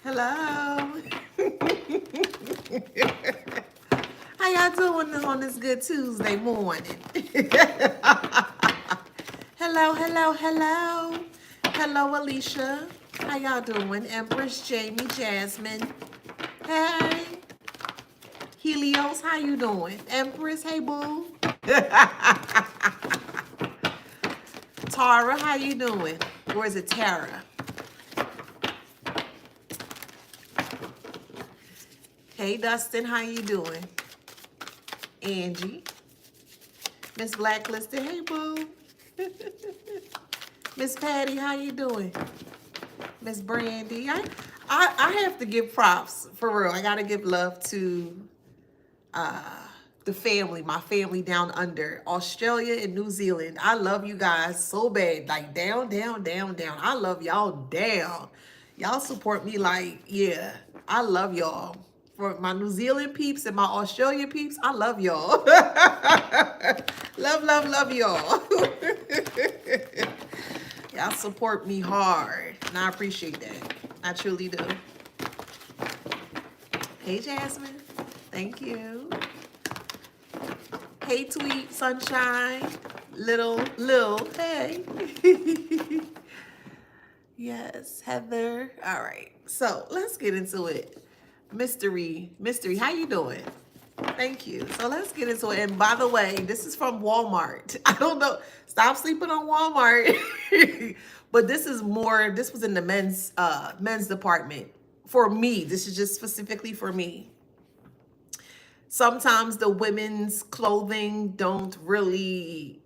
Hello. How y'all doing on this good Tuesday morning? Hello, hello, hello. Hello, Alicia. How y'all doing? Empress, Jamie, Jasmine. Hey. Helios, how you doing? Empress, hey boo. Tara, how you doing? Or is it Tara? Hey Dustin, how you doing? Angie. Miss Blacklisted, hey boo. Miss Patty, how you doing? Miss Brandy, I have to give props for real. I gotta give love to uh the family, my family down under, Australia and New Zealand. I love you guys so bad. Like down, down, down, down. I love y'all down. Y'all support me like, yeah. I love y'all. For my New Zealand peeps and my Australia peeps, I love y'all. Love, love, love y'all. Y'all support me hard. And I appreciate that. I truly do. Hey, Jasmine. Thank you. Hey, Tweet, Sunshine. Little, hey. Yes, Heather. All right. So let's get into it. Mystery, how you doing? Thank you. So let's get into it. And by the way, this is from Walmart. I don't know. Stop sleeping on Walmart. But this is more, this was in the men's department. For me, this is just specifically for me. Sometimes the women's clothing don't really,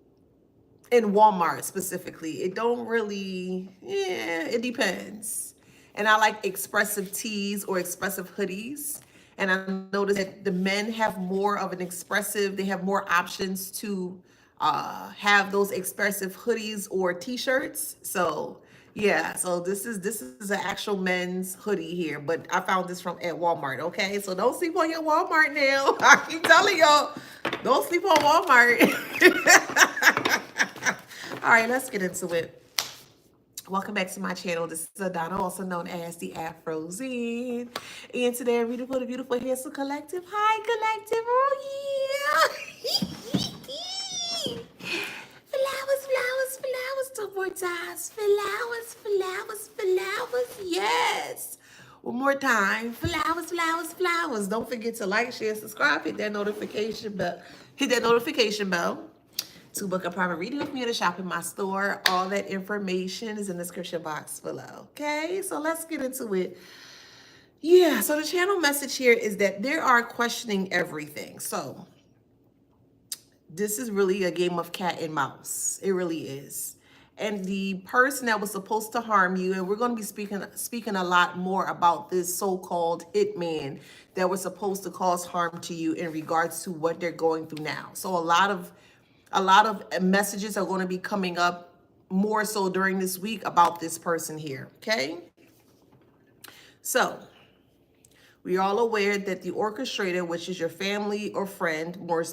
in Walmart specifically, it don't really, yeah, it depends. And I like expressive tees or expressive hoodies. And I noticed that the men have more of an expressive, they have more options to have those expressive hoodies or t-shirts. So yeah, so this is an actual men's hoodie here, but I found this from at Walmart. Okay, so don't sleep on your Walmart now. I keep telling y'all, don't sleep on Walmart. All right, let's get into it. Welcome back to my channel. This is Adana, also known as the Afrozine. And today I'm reading for the beautiful Hazel Collective. Hi, Collective. Oh, yeah. Flowers, flowers, flowers. Two more times. Flowers, flowers, flowers. Yes. One more time. Flowers, flowers, flowers. Don't forget to like, share, subscribe. Hit that notification bell. Hit that notification bell to book a private reading with me or to shop in my store. All that information is in the description box below. Okay, so let's get into it. Yeah, so the channel message here is that they are questioning everything. So this is really a game of cat and mouse. It really is. And the person that was supposed to harm you, and we're going to be speaking a lot more about this so-called hitman that was supposed to cause harm to you in regards to what they're going through now. So a lot of messages are going to be coming up more so during this week about this person here. Okay, so we are all aware that the orchestrator, which is your family or friend, more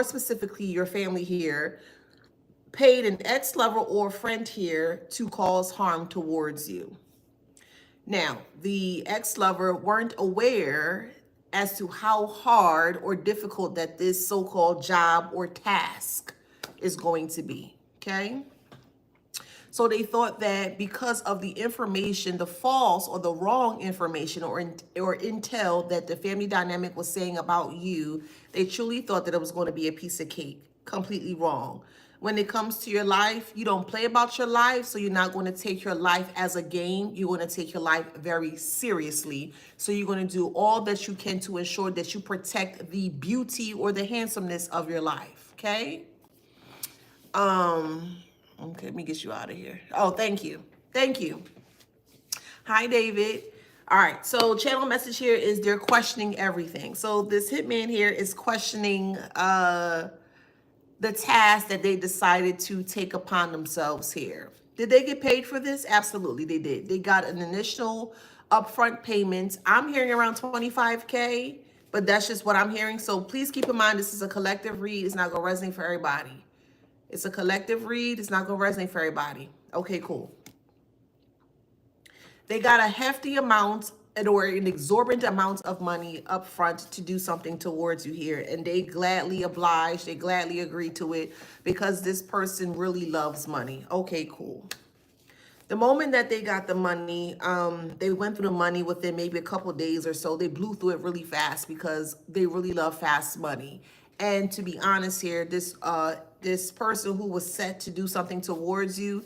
specifically your family here, paid an ex-lover or friend here to cause harm towards you. Now, the ex-lover weren't aware as to how hard or difficult that this so-called job or task is going to be, okay? So they thought that because of the information, the false or the wrong information or intel that the family dynamic was saying about you, they truly thought that it was going to be a piece of cake. Completely wrong. When it comes to your life, you don't play about your life, so you're not going to take your life as a game. You're going to take your life very seriously. So you're going to do all that you can to ensure that you protect the beauty or the handsomeness of your life, okay? Okay, let me get you out of here. Oh, thank you. Thank you. Hi, David. All right, so channel message here is they're questioning everything. So this hitman here is questioning the task that they decided to take upon themselves here. Did they get paid for this? Absolutely, they did. They got an initial upfront payment. I'm hearing around 25K, but that's just what I'm hearing. So please keep in mind, this is a collective read. It's not going to resonate for everybody. It's a collective read. It's not going to resonate for everybody. Okay, cool. They got a hefty amount or an exorbitant amount of money up front to do something towards you here. And they gladly oblige, they gladly agree to it because this person really loves money. Okay, cool. The moment that they got the money, they went through the money within maybe a couple days or so. They blew through it really fast because they really love fast money. And to be honest here, this person who was set to do something towards you,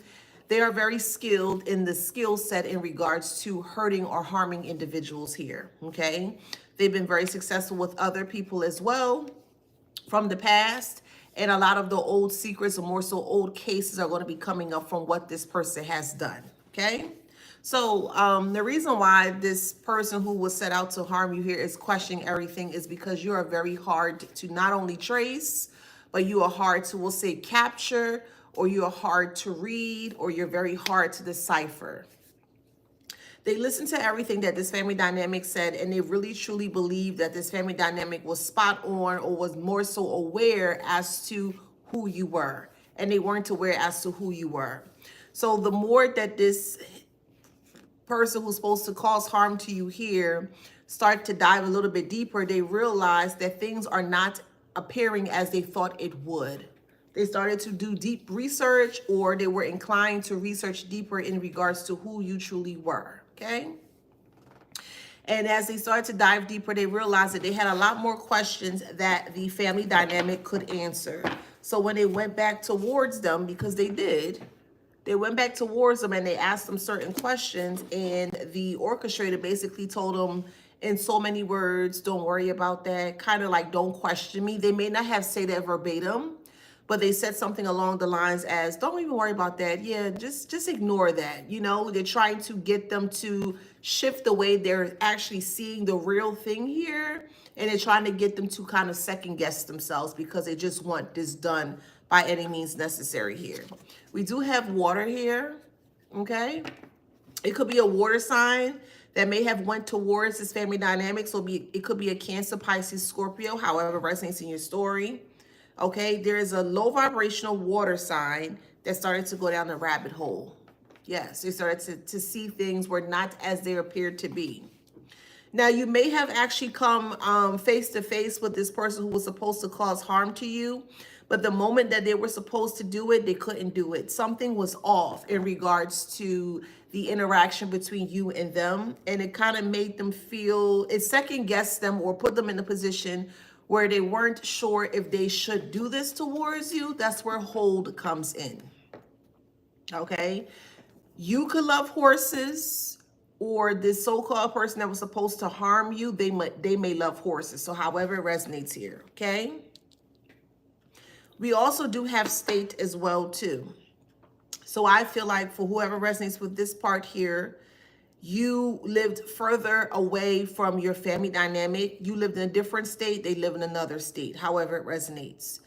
they are very skilled in the skill set in regards to hurting or harming individuals here, okay? They've been very successful with other people as well from the past. And a lot of the old secrets or more so old cases are going to be coming up from what this person has done, okay? So the reason why this person who was set out to harm you here is questioning everything is because you are very hard to not only trace, but you are hard to, we'll say, capture, or you are hard to read, or you're very hard to decipher. They listened to everything that this family dynamic said, and they really truly believed that this family dynamic was spot on or was more so aware as to who you were. And they weren't aware as to who you were. So the more that this person who's supposed to cause harm to you here start to dive a little bit deeper, they realize that things are not appearing as they thought it would. They started to do deep research, or they were inclined to research deeper in regards to who you truly were, okay? And as they started to dive deeper, they realized that they had a lot more questions that the family dynamic could answer. So when they went back towards them, because they did, they went back towards them and they asked them certain questions, and the orchestrator basically told them in so many words, don't worry about that, kind of like don't question me. They may not have said that verbatim, but they said something along the lines as, don't even worry about that. Yeah, just ignore that. You know, they're trying to get them to shift the way they're actually seeing the real thing here. And they're trying to get them to kind of second guess themselves because they just want this done by any means necessary here. We do have water here, okay? It could be a water sign that may have went towards this family dynamic. So it could be a Cancer, Pisces, Scorpio, however resonates in your story. Okay, there is a low vibrational water sign that started to go down the rabbit hole. Yes, they started to see things were not as they appeared to be. Now, you may have actually come face to face with this person who was supposed to cause harm to you, but the moment that they were supposed to do it, they couldn't do it. Something was off in regards to the interaction between you and them, and it kind of made them feel, it second guessed them or put them in a position where they weren't sure if they should do this towards you. That's where hold comes in, okay? You could love horses, or this so-called person that was supposed to harm you, they may love horses. So however it resonates here, okay? We also do have state as well too. So I feel like for whoever resonates with this part here, you lived further away from your family dynamic. You lived in a different state. They live in another state, however it resonates.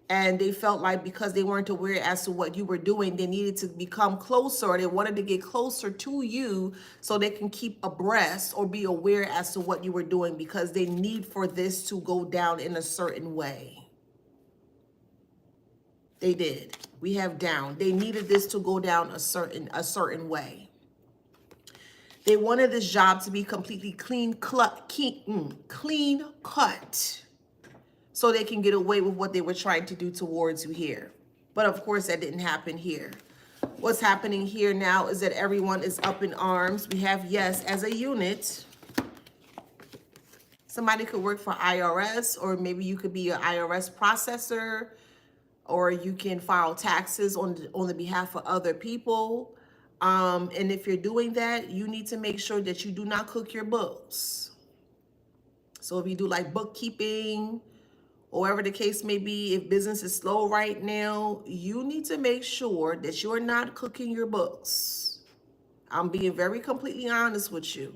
And they felt like because they weren't aware as to what you were doing, they needed to become closer, or they wanted to get closer to you so they can keep abreast or be aware as to what you were doing, because they need for this to go down in a certain way. They did. We have down. They needed this to go down a certain way. They wanted this job to be completely clean cut, so they can get away with what they were trying to do towards you here. But of course, that didn't happen here. What's happening here now is that everyone is up in arms. We have, yes, as a unit. Somebody could work for IRS, or maybe you could be an IRS processor, or you can file taxes on the behalf of other people. And if you're doing that, you need to make sure that you do not cook your books. So if you do like bookkeeping, or whatever the case may be, if business is slow right now, you need to make sure that you're not cooking your books. I'm being very completely honest with you.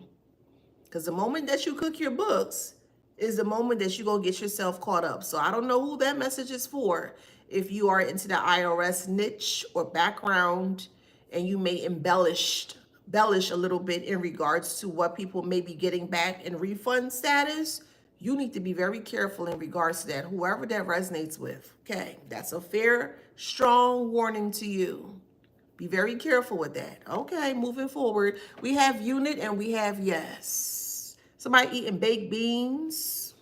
Because the moment that you cook your books is the moment that you're going to get yourself caught up. So I don't know who that message is for. If you are into the IRS niche or background, and you may embellish a little bit in regards to what people may be getting back in refund status, you need to be very careful in regards to that, whoever that resonates with. Okay, that's a fair, strong warning to you. Be very careful with that. Okay, moving forward. We have unit and we have yes. Somebody eating baked beans.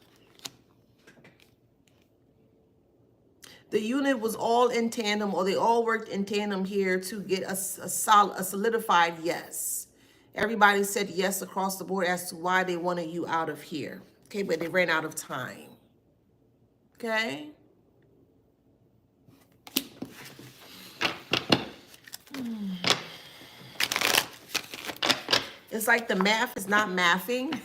The unit was all in tandem, or they all worked in tandem here to get a solidified yes. Everybody said yes across the board as to why they wanted you out of here. Okay, but they ran out of time. Okay. It's like the math is not mathing.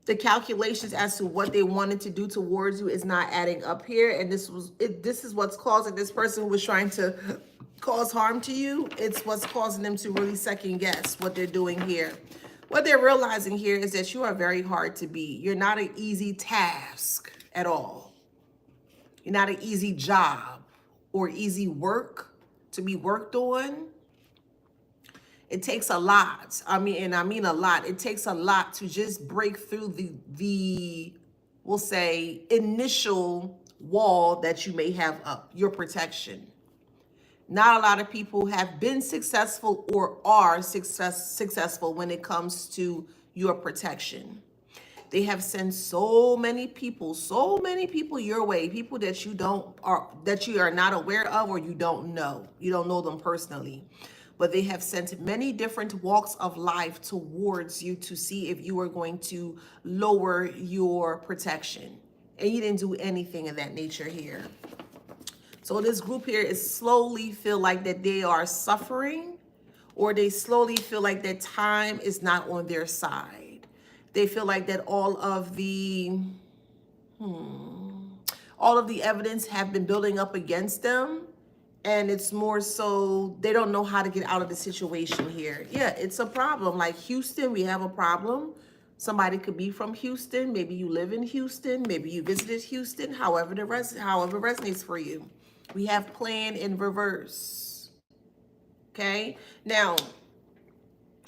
The calculations as to what they wanted to do towards you is not adding up here. And this is what's causing this person who was trying to cause harm to you. It's what's causing them to really second guess what they're doing here. What they're realizing here is that you are very hard to beat. You're not an easy task at all. You're not an easy job or easy work to be worked on. It takes a lot. I mean a lot. It takes a lot to just break through the we'll say, initial wall that you may have up, your protection. Not a lot of people have been successful or are successful when it comes to your protection. They have sent so many people your way, people that you are not aware of or you don't know. You don't know them personally. But they have sent many different walks of life towards you to see if you are going to lower your protection. And you didn't do anything of that nature here. So this group here is slowly feel like that they are suffering, or they slowly feel like that time is not on their side. They feel like that all of the evidence have been building up against them. And it's more so they don't know how to get out of the situation here. Yeah, it's a problem. Like Houston, we have a problem. Somebody could be from Houston. Maybe you live in Houston. Maybe you visited Houston. However resonates for you. We have plan in reverse. Okay. Now,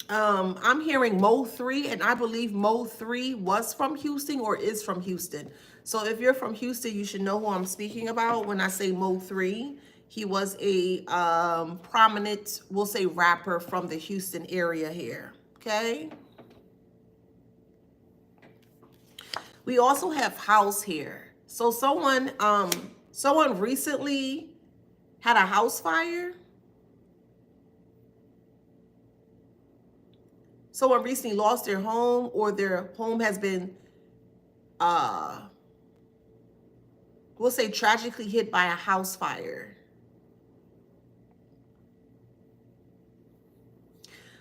I'm hearing Mode 3, and I believe Mode 3 was from Houston or is from Houston. So if you're from Houston, you should know who I'm speaking about when I say Mode 3. He was a prominent, we'll say, rapper from the Houston area here, okay? We also have house here. So someone recently had a house fire. Someone recently lost their home, or their home has been, we'll say, tragically hit by a house fire.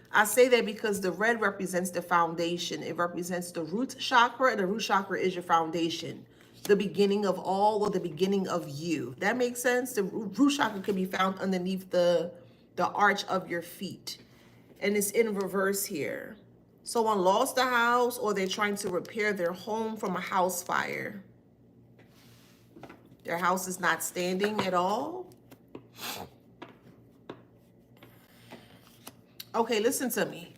I say that because the red represents the foundation. It represents the root chakra, and the root chakra is your foundation. The beginning of all, or the beginning of you. That makes sense? The root chakra can be found underneath the arch of your feet. And it's in reverse here. Someone lost a house, or they're trying to repair their home from a house fire. Their house is not standing at all. Okay, listen to me.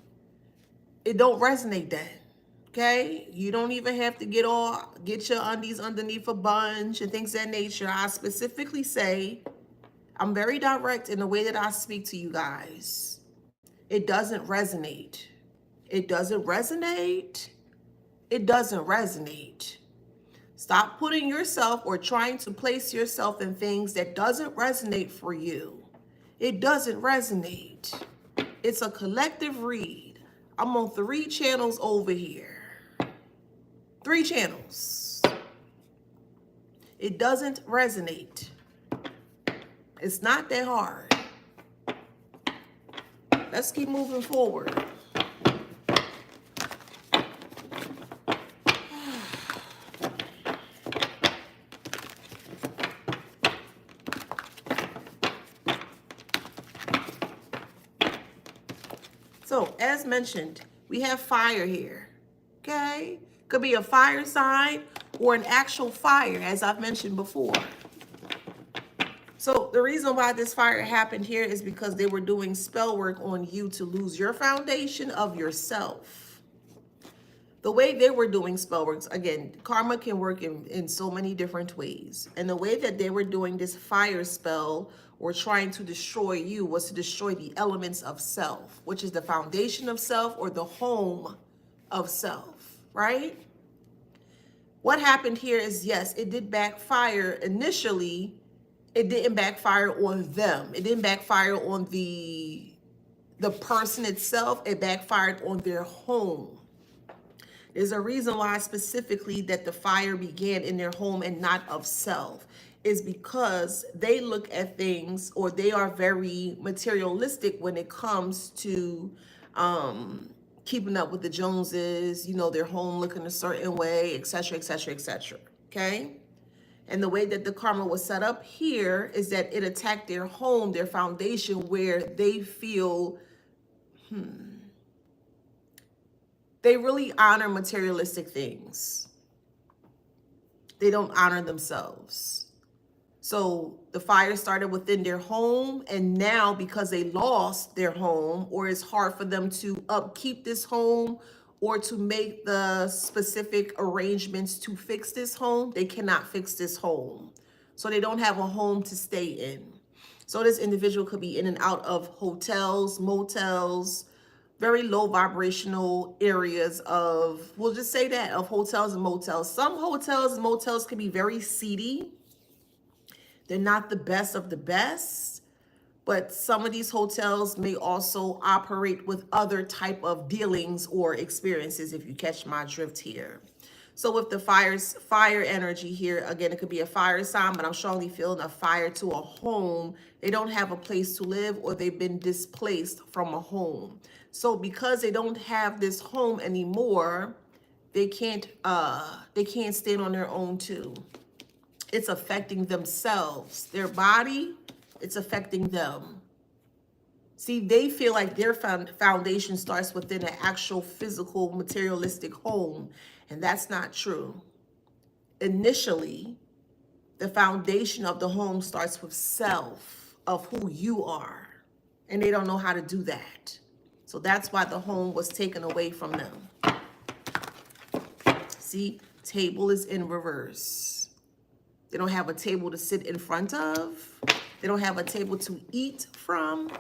It don't resonate then. Okay? You don't even have to get your undies underneath a bunch and things of that nature. I specifically say, I'm very direct in the way that I speak to you guys. It doesn't resonate. It doesn't resonate. It doesn't resonate. Stop putting yourself or trying to place yourself in things that doesn't resonate for you. It doesn't resonate. It's a collective read. I'm on 3 channels over here. 3 channels. It doesn't resonate. It's not that hard. Let's keep moving forward. So, as mentioned, we have fire here, okay? Could be a fire sign or an actual fire, as I've mentioned before. So, the reason why this fire happened here is because they were doing spell work on you to lose your foundation of yourself. The way they were doing spell works, again, karma can work in so many different ways. And the way that they were doing this fire spell or trying to destroy you was to destroy the elements of self, which is the foundation of self or the home of self, right? What happened here is, yes, it did backfire initially. It didn't backfire on them. It didn't backfire on the person itself. It backfired on their home. There's a reason why specifically that the fire began in their home and not of self, is because they look at things, or they are very materialistic when it comes to keeping up with the Joneses, you know, their home looking a certain way, etc., etc., etc. Okay? And the way that the karma was set up here is that it attacked their home, their foundation, where they feel they really honor materialistic things. They don't honor themselves. So the fire started within their home, and now because they lost their home, or it's hard for them to upkeep this home or to make the specific arrangements to fix this home, they cannot fix this home. So they don't have a home to stay in. So this individual could be in and out of hotels, motels, very low vibrational areas of, we'll just say that, of hotels and motels. Some hotels and motels can be very seedy. They're not the best of the best, but some of these hotels may also operate with other type of dealings or experiences, if you catch my drift here. So with the fire energy here, again, it could be a fire sign, but I'm strongly feeling a fire to a home. They don't have a place to live, or they've been displaced from a home. So because they don't have this home anymore, they can't stand on their own too. It's affecting themselves, their body, it's affecting them. See, they feel like their foundation starts within an actual physical, materialistic home, and that's not true. Initially, the foundation of the home starts with self, of who you are, and they don't know how to do that. So that's why the home was taken away from them. See, table is in reverse. They don't have a table to sit in front of. They don't have a table to eat from.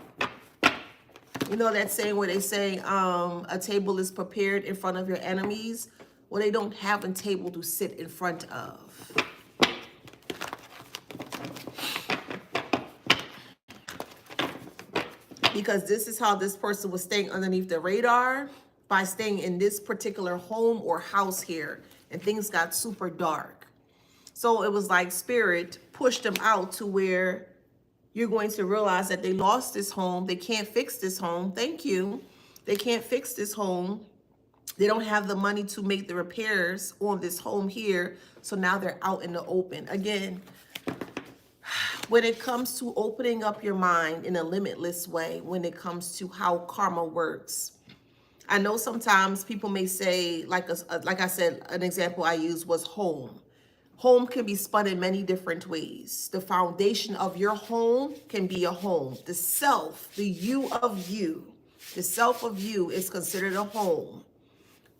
You know that saying where they say a table is prepared in front of your enemies? Well, they don't have a table to sit in front of. Because this is how this person was staying underneath the radar, by staying in this particular home or house here, and things got super dark. So it was like spirit pushed them out to where you're going to realize that they lost this home. They can't fix this home. Thank you. They can't fix this home. They don't have the money to make the repairs on this home here. So now they're out in the open. Again, when it comes to opening up your mind in a limitless way, when it comes to how karma works, I know sometimes people may say, like I said, an example I used was home. Home can be spun in many different ways. The foundation of your home can be a home. The self, the you of you, the self of you is considered a home.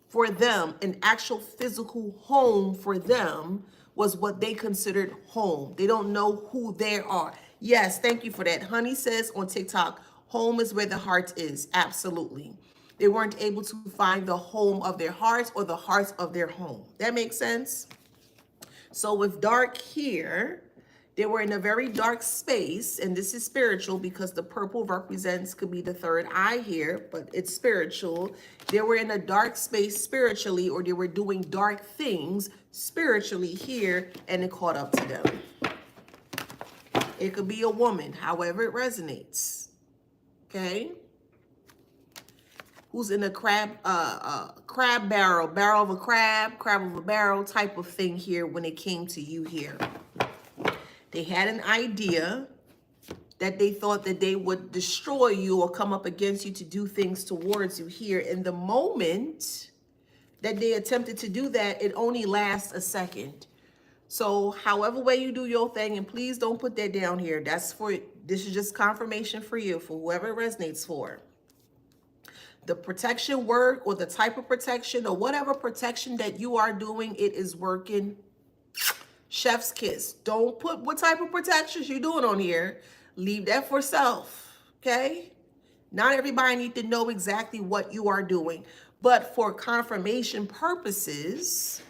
For them, an actual physical home for them was what they considered home. They don't know who they are. Yes, thank you for that. Honey says on TikTok, home is where the heart is. Absolutely. They weren't able to find the home of their hearts or the hearts of their home. That makes sense? So with dark here, they were in a very dark space, and this is spiritual because the purple represents, could be the third eye here, but it's spiritual. They were in a dark space spiritually, or they were doing dark things spiritually here, and it caught up to them. It could be a woman, however it resonates. Okay? Who's in a crab barrel of a crab of a barrel type of thing here when it came to you here. They had an idea that they thought that they would destroy you or come up against you to do things towards you here. In the moment that they attempted to do that, it only lasts a second. So however way you do your thing, and please don't put that down here. This is just confirmation for you, for whoever it resonates for. The protection work or the type of protection or whatever protection that you are doing, it is working. Chef's kiss. Don't put what type of protections you're doing on here. Leave that for self, okay? Not everybody need to know exactly what you are doing, but for confirmation purposes,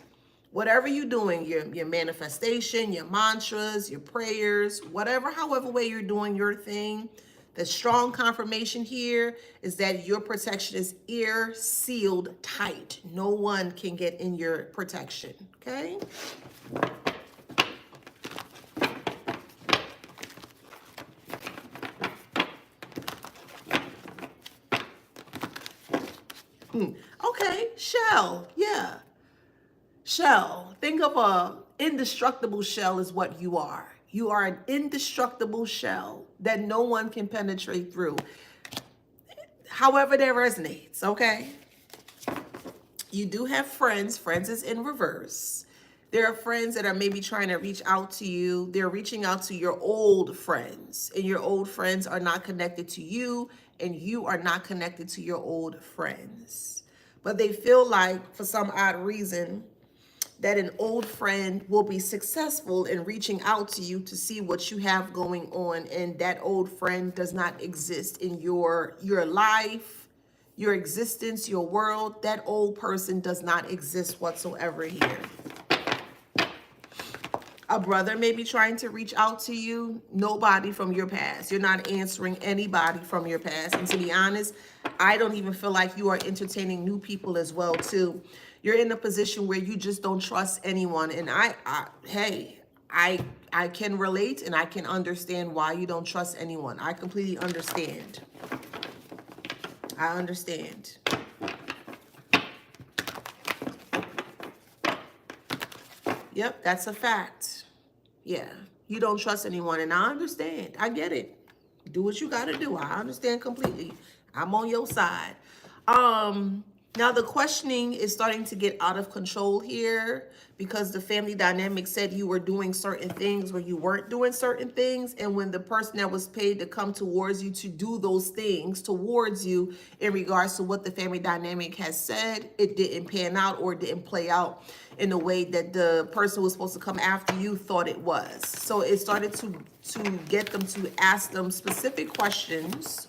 whatever you're doing, your manifestation, your mantras, your prayers, whatever, however way you're doing your thing, the strong confirmation here is that your protection is ear sealed tight. No one can get in your protection, okay? Okay, shell, yeah. Shell. Think of a indestructible shell is what you are. You are an indestructible shell that no one can penetrate through. However that resonates, okay? You do have friends. Friends is in reverse. There are friends that are maybe trying to reach out to you. They're reaching out to your old friends, and your old friends are not connected to you, and you are not connected to your old friends. But they feel like, for some odd reason, that an old friend will be successful in reaching out to you to see what you have going on, and that old friend does not exist in your life, your existence, your world. That old person does not exist whatsoever here. A brother may be trying to reach out to you. Nobody from your past. You're not answering anybody from your past. And to be honest, I don't even feel like you are entertaining new people as well, too. You're in a position where you just don't trust anyone. And hey, I can relate, and I can understand why you don't trust anyone. I completely understand. I understand. Yep, that's a fact. Yeah, you don't trust anyone, and I understand. I get it. Do what you got to do. I understand completely. I'm on your side. Now the questioning is starting to get out of control here, because the family dynamic said you were doing certain things where you weren't doing certain things. And when the person that was paid to come towards you to do those things towards you in regards to what the family dynamic has said, it didn't pan out, or it didn't play out in the way that the person who was supposed to come after you thought it was. So it started to get them to ask them specific questions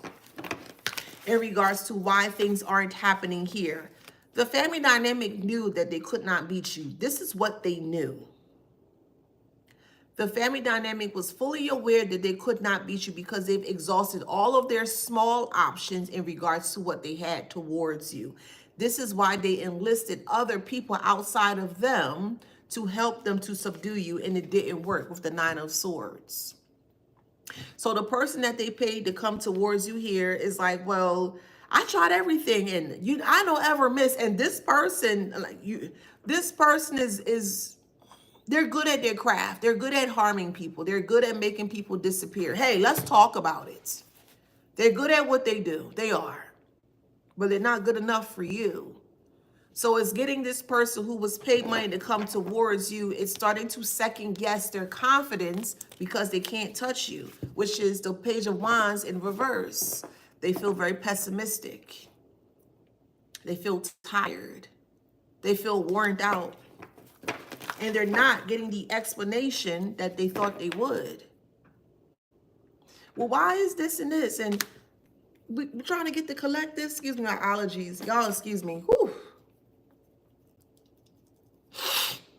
in regards to why things aren't happening here. The family dynamic knew that they could not beat you. This is what they knew. The family dynamic was fully aware that they could not beat you because they've exhausted all of their small options in regards to what they had towards you. This is why they enlisted other people outside of them to help them to subdue you, and it didn't work with the Nine of Swords. So the person that they paid to come towards you here is like, well, I tried everything, and I don't ever miss. And this person, this person is they're good at their craft. They're good at harming people. They're good at making people disappear. Hey, let's talk about it. They're good at what they do. They are. But they're not good enough for you. So it's getting this person who was paid money to come towards you, it's starting to second guess their confidence because they can't touch you, which is the Page of Wands in reverse. They feel very pessimistic. They feel tired. They feel worn out. And they're not getting the explanation that they thought they would. Well, why is this and this? And we're trying to get the collective, excuse me, my allergies. Y'all, excuse me. Whew.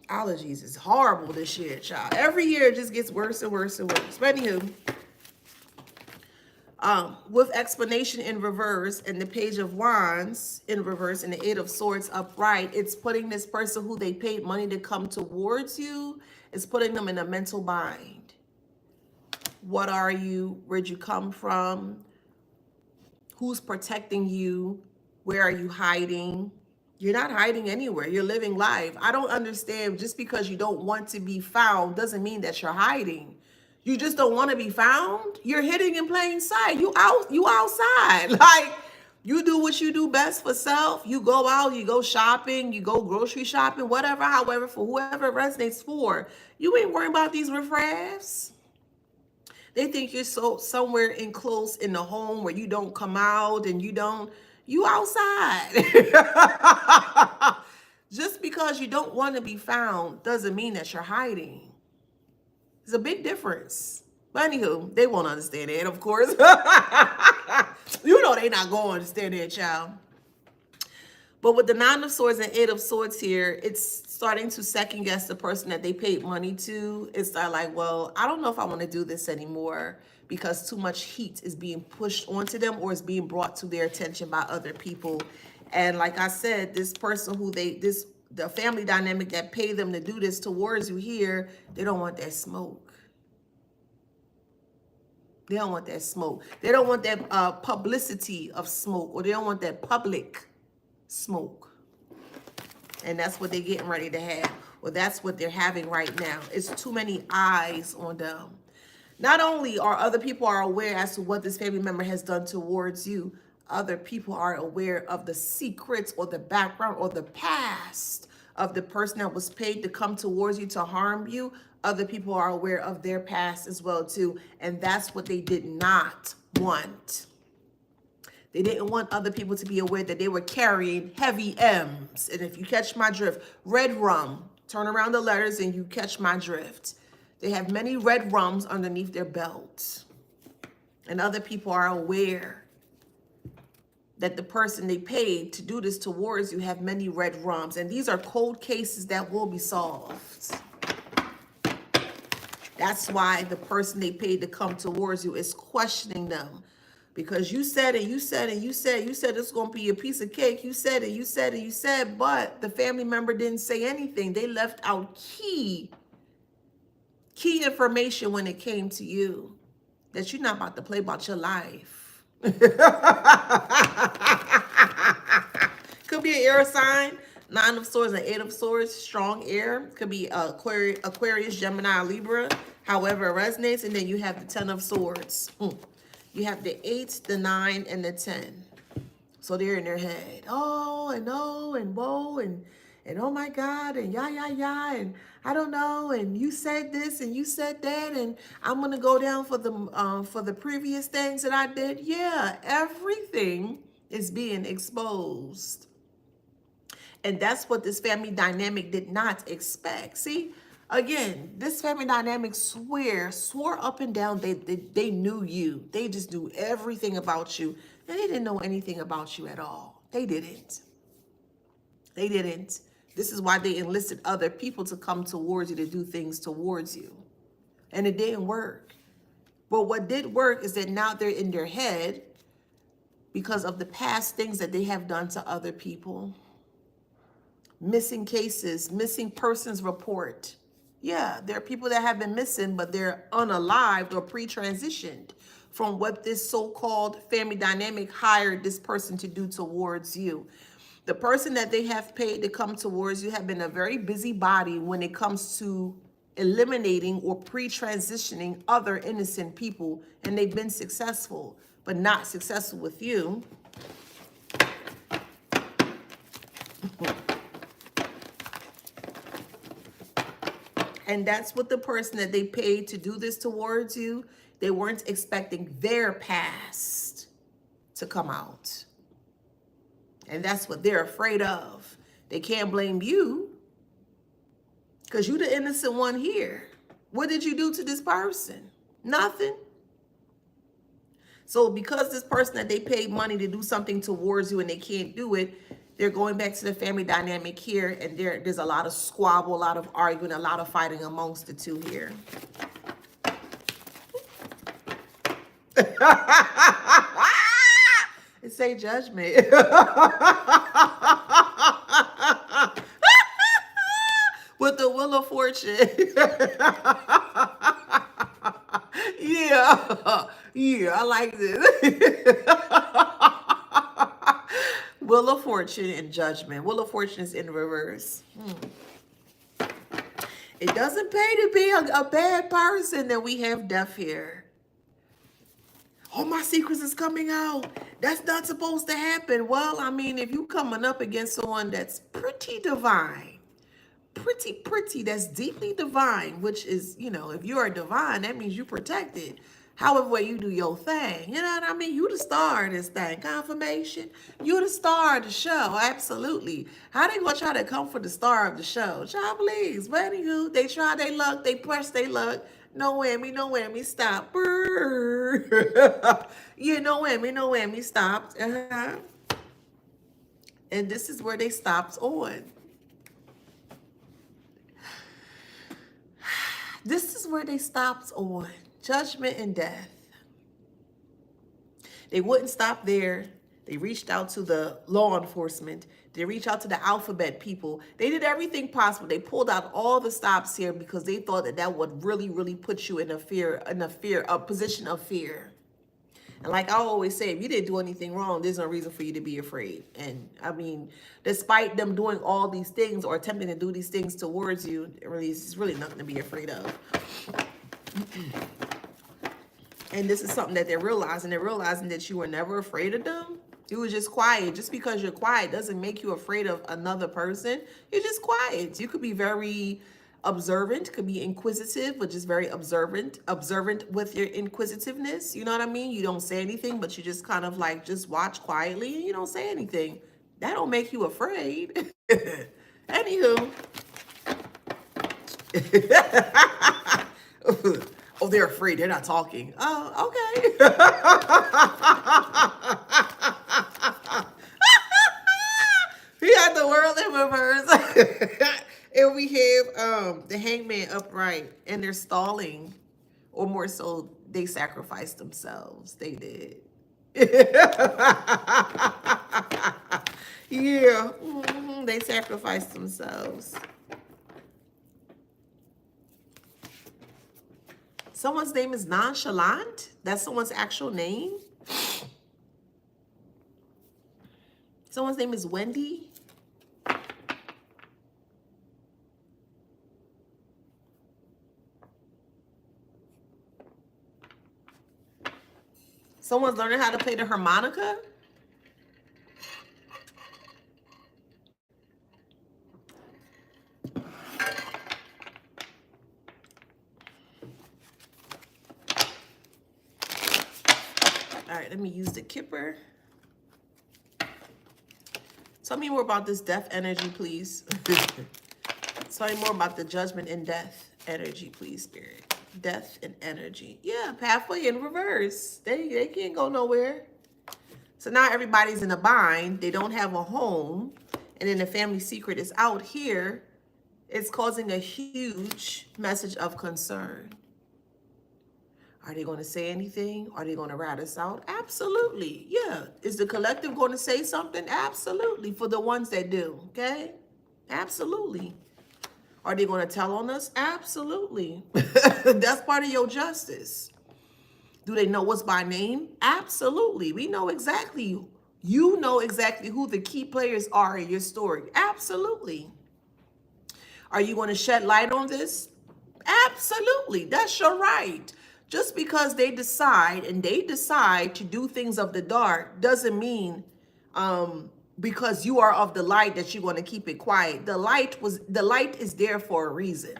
Allergies is horrible this year, child. Every year it just gets worse and worse and worse. But anywho, with explanation in reverse and the Page of Wands in reverse and the Eight of Swords upright, it's putting this person who they paid money to come towards you, it's putting them in a mental bind. What are you? Where'd you come from? Who's protecting you? Where are you hiding? You're not hiding anywhere. You're living life. I don't understand. Just because you don't want to be found doesn't mean that you're hiding. You just don't want to be found. You're hiding in plain sight. You outside. Like, you do what you do best for self. You go out, you go shopping, you go grocery shopping, whatever, however, for whoever it resonates for. You ain't worrying about these riffraffs. They think you're somewhere in close in the home where you don't come out and you outside. Just because you don't want to be found doesn't mean that you're hiding. There's a big difference. But anywho, they won't understand it, of course. You know they not going to understand it, child. But with the Nine of Swords and Eight of Swords here, it's starting to second guess the person that they paid money to. It's like, well, I don't know if I want to do this anymore because too much heat is being pushed onto them or is being brought to their attention by other people. And like I said, this person who the family dynamic that paid them to do this towards you here, they don't want that smoke. They don't want that smoke. They don't want that publicity of smoke, or they don't want that public smoke. And that's what they're getting ready to have, or that's what they're having right now. It's too many eyes on them. Not only are other people are aware as to what this family member has done towards you, other people are aware of the secrets or the background or the past of the person that was paid to come towards you to harm you. Other people are aware of their past as well too, and that's what they did not want. They didn't want other people to be aware that they were carrying heavy M's. And if you catch my drift, red rum, turn around the letters and you catch my drift. They have many red rums underneath their belt. And other people are aware that the person they paid to do this towards you have many red rums. And these are cold cases that will be solved. That's why the person they paid to come towards you is questioning them. Because you said and you said and you said it's going to be a piece of cake. You said and you said and you said, but the family member didn't say anything. They left out key information when it came to you, that you're not about to play about your life. Could be an air sign, Nine of Swords and Eight of Swords, strong air. Could be Aquarius, Gemini, Libra, however it resonates. And then you have the Ten of Swords. You have the 8, the 9, and the 10. So they're in their head. Oh, and whoa, and oh my God, and yeah, and I don't know, and you said this and you said that, and I'm gonna go down for the previous things that I did. Yeah, everything is being exposed. And that's what this family dynamic did not expect. See, again, this family dynamic swore up and down they knew you. They just knew everything about you. And they didn't know anything about you at all. They didn't. They didn't. This is why they enlisted other people to come towards you, to do things towards you. And it didn't work. But what did work is that now they're in their head because of the past things that they have done to other people. Missing cases, missing persons report. Yeah, there are people that have been missing, but they're unalived or pre-transitioned from what this so-called family dynamic hired this person to do towards you. The person that they have paid to come towards you have been a very busy body when it comes to eliminating or pre-transitioning other innocent people, and they've been successful, but not successful with you. And that's what the person that they paid to do this towards you, they weren't expecting their past to come out. And that's what they're afraid of. They can't blame you because you're the innocent one here. What did you do to this person? Nothing. So because this person that they paid money to do something towards you and they can't do it, they're going back to the family dynamic here, and there's a lot of squabble, a lot of arguing, a lot of fighting amongst the two here. It's a judgment. With the Wheel of Fortune. Yeah, I like this. Wheel of Fortune and Judgment. Wheel of Fortune is in reverse. It doesn't pay to be a bad person. Then we have Death here. Oh, my secrets is coming out. That's not supposed to happen. Well, I mean, if you coming up against someone that's pretty divine, pretty, that's deeply divine, which is, you know, if you are divine, that means you protected. However way you do your thing, you know what I mean? You the star of this thing. Confirmation. You the star of the show. Absolutely. How they gonna try to come for the star of the show? Child, please. But anywho, they try their luck. They press their luck. No whammy, no whammy, stop. Brrr. Yeah, no whammy, stopped. And this is where they stopped on. This is where they stopped on judgment and death. They wouldn't stop there. They reached out to the law enforcement. They reached out to the alphabet people. They did everything possible. They pulled out all the stops here because they thought that that would really, really put you in a position of fear. And like I always say, if you didn't do anything wrong, there's no reason for you to be afraid. And I mean, despite them doing all these things or attempting to do these things towards you, it's really nothing to be afraid of. And this is something that they're realizing. They're realizing that you were never afraid of them. You were just quiet. Just because you're quiet doesn't make you afraid of another person. You're just quiet. You could be very observant, could be inquisitive, but just very observant with your inquisitiveness. You know what I mean? You don't say anything, but you just kind of like just watch quietly and you don't say anything. That don't make you afraid. Anywho. Oh, they're afraid. They're not talking. Oh, okay. We got the world in reverse. And we have the hangman upright. And they're stalling. Or more so, they sacrificed themselves. They did. Yeah. They sacrificed themselves. Someone's name is Nonchalant? That's someone's actual name? Someone's name is Wendy? Someone's learning how to play the harmonica? All right, let me use the kipper. Tell me more about this death energy, please. Tell me more about the judgment and death energy, please, Spirit. Death and energy. Yeah, pathway in reverse. They can't go nowhere. So now everybody's in a bind. They don't have a home. And then the family secret is out here. It's causing a huge message of concern. Are they going to say anything? Are they going to rat us out? Absolutely. Yeah. Is the collective going to say something? Absolutely. For the ones that do. Okay? Absolutely. Are they going to tell on us? Absolutely. That's part of your justice. Do they know us by name? Absolutely. We know exactly. You know exactly who the key players are in your story. Absolutely. Are you going to shed light on this? Absolutely. That's your right. Just because they decide to do things of the dark doesn't mean because you are of the light that you're going to keep it quiet. The light is there for a reason.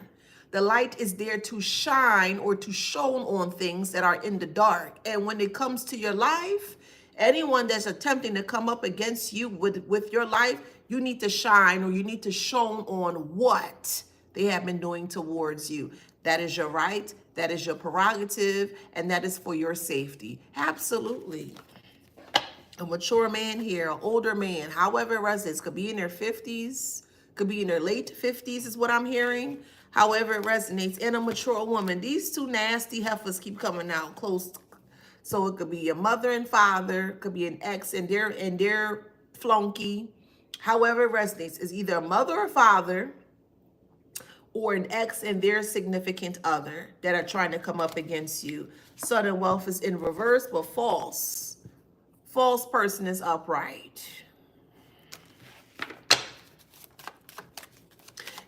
The light is there to shine or to shone on things that are in the dark. And when it comes to your life, anyone that's attempting to come up against you with your life, you need to shine or you need to shone on what they have been doing towards you. That is your right. That is your prerogative. And that is for your safety. Absolutely. A mature man here, an older man, however it resonates, could be in their 50s, could be in their late 50s is what I'm hearing. However it resonates, and a mature woman. These two nasty heifers keep coming out close. So it could be your mother and father, could be an ex and their flunky. However it resonates, is either a mother or father, or an ex and their significant other that are trying to come up against you. Sudden wealth is in reverse, but false. False person is upright.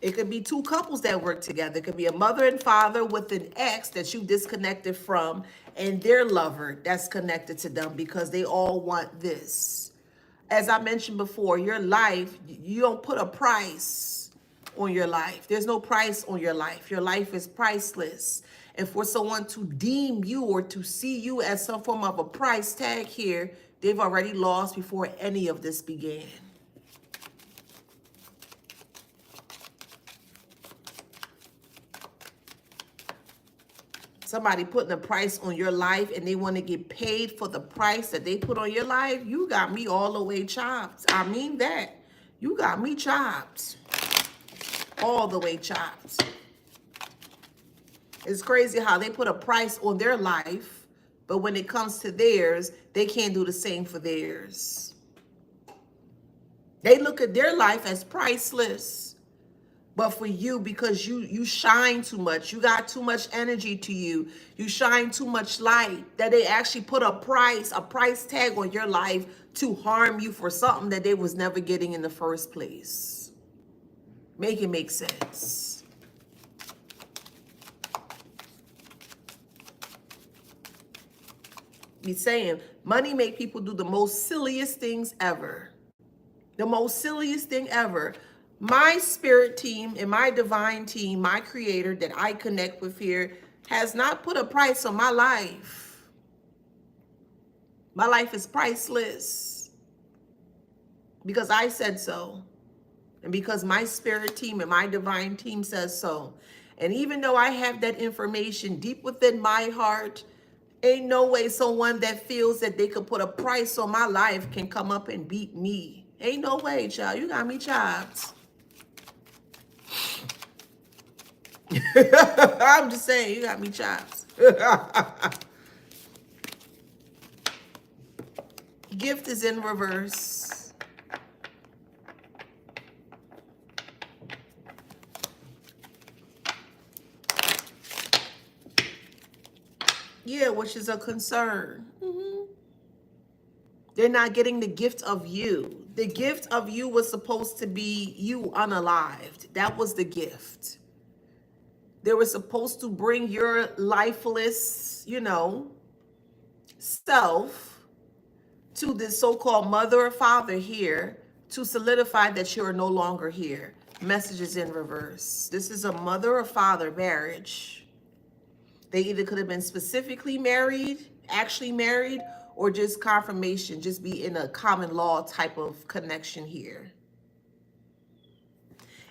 It could be two couples that work together. It could be a mother and father with an ex that you disconnected from and their lover that's connected to them because they all want this. As I mentioned before, your life, you don't put a price on your life. There's no price on your life. Your life is priceless. And for someone to deem you or to see you as some form of a price tag here, they've already lost before any of this began. somebody putting a price on your life and they want to get paid for the price that they put on your life, you got me all the way chopped. I mean that. You got me chopped. All the way chopped. It's crazy how they put a price on their life, but when it comes to theirs, they can't do the same for theirs. They look at their life as priceless. But for you, because you shine too much, you got too much energy to you, you shine too much light, that they actually put a price tag on your life to harm you for something that they was never getting in the first place. Make it make sense. Be saying money make people do the most silliest things ever. The most silliest thing ever. My spirit team and my divine team, my creator that I connect with here, has not put a price on my life. My life is priceless because I said so. And because my spirit team and my divine team says so. And even though I have that information deep within my heart, ain't no way someone that feels that they could put a price on my life can come up and beat me. Ain't no way, child. You got me chopped. I'm just saying, you got me chopped. Gift is in reverse. Yeah, which is a concern. They're not getting the gift of you. The gift of you was supposed to be you unalived. That was the gift. They were supposed to bring your lifeless, self to this so-called mother or father here to solidify that you're no longer here. Messages in reverse. This is a mother or father marriage. They either could have been specifically married, actually married, or just confirmation, just be in a common law type of connection here.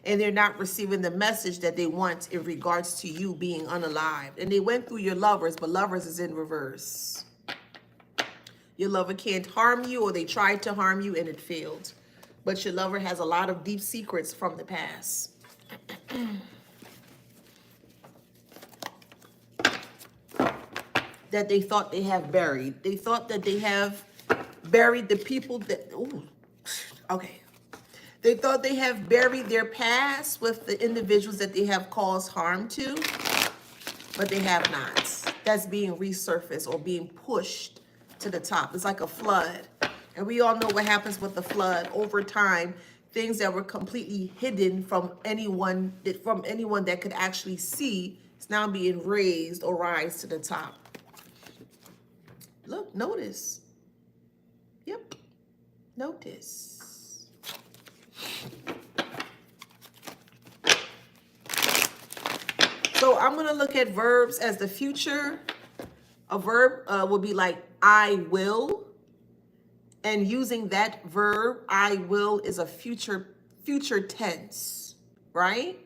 And they're not receiving the message that they want in regards to you being unalived. And they went through your lovers, but lovers is in reverse. Your lover can't harm you, or they tried to harm you and it failed. But your lover has a lot of deep secrets from the past. That they thought they have buried. They thought that they have buried the people that, okay. They thought they have buried their past with the individuals that they have caused harm to, but they have not. That's being resurfaced or being pushed to the top. It's like a flood. And we all know what happens with the flood. Over time, things that were completely hidden from anyone that could actually see is now being raised or rise to the top. Look, notice. Yep, notice. So I'm going to look at verbs as the future. A verb will be like I will. And using that verb, I will, is a future tense, right?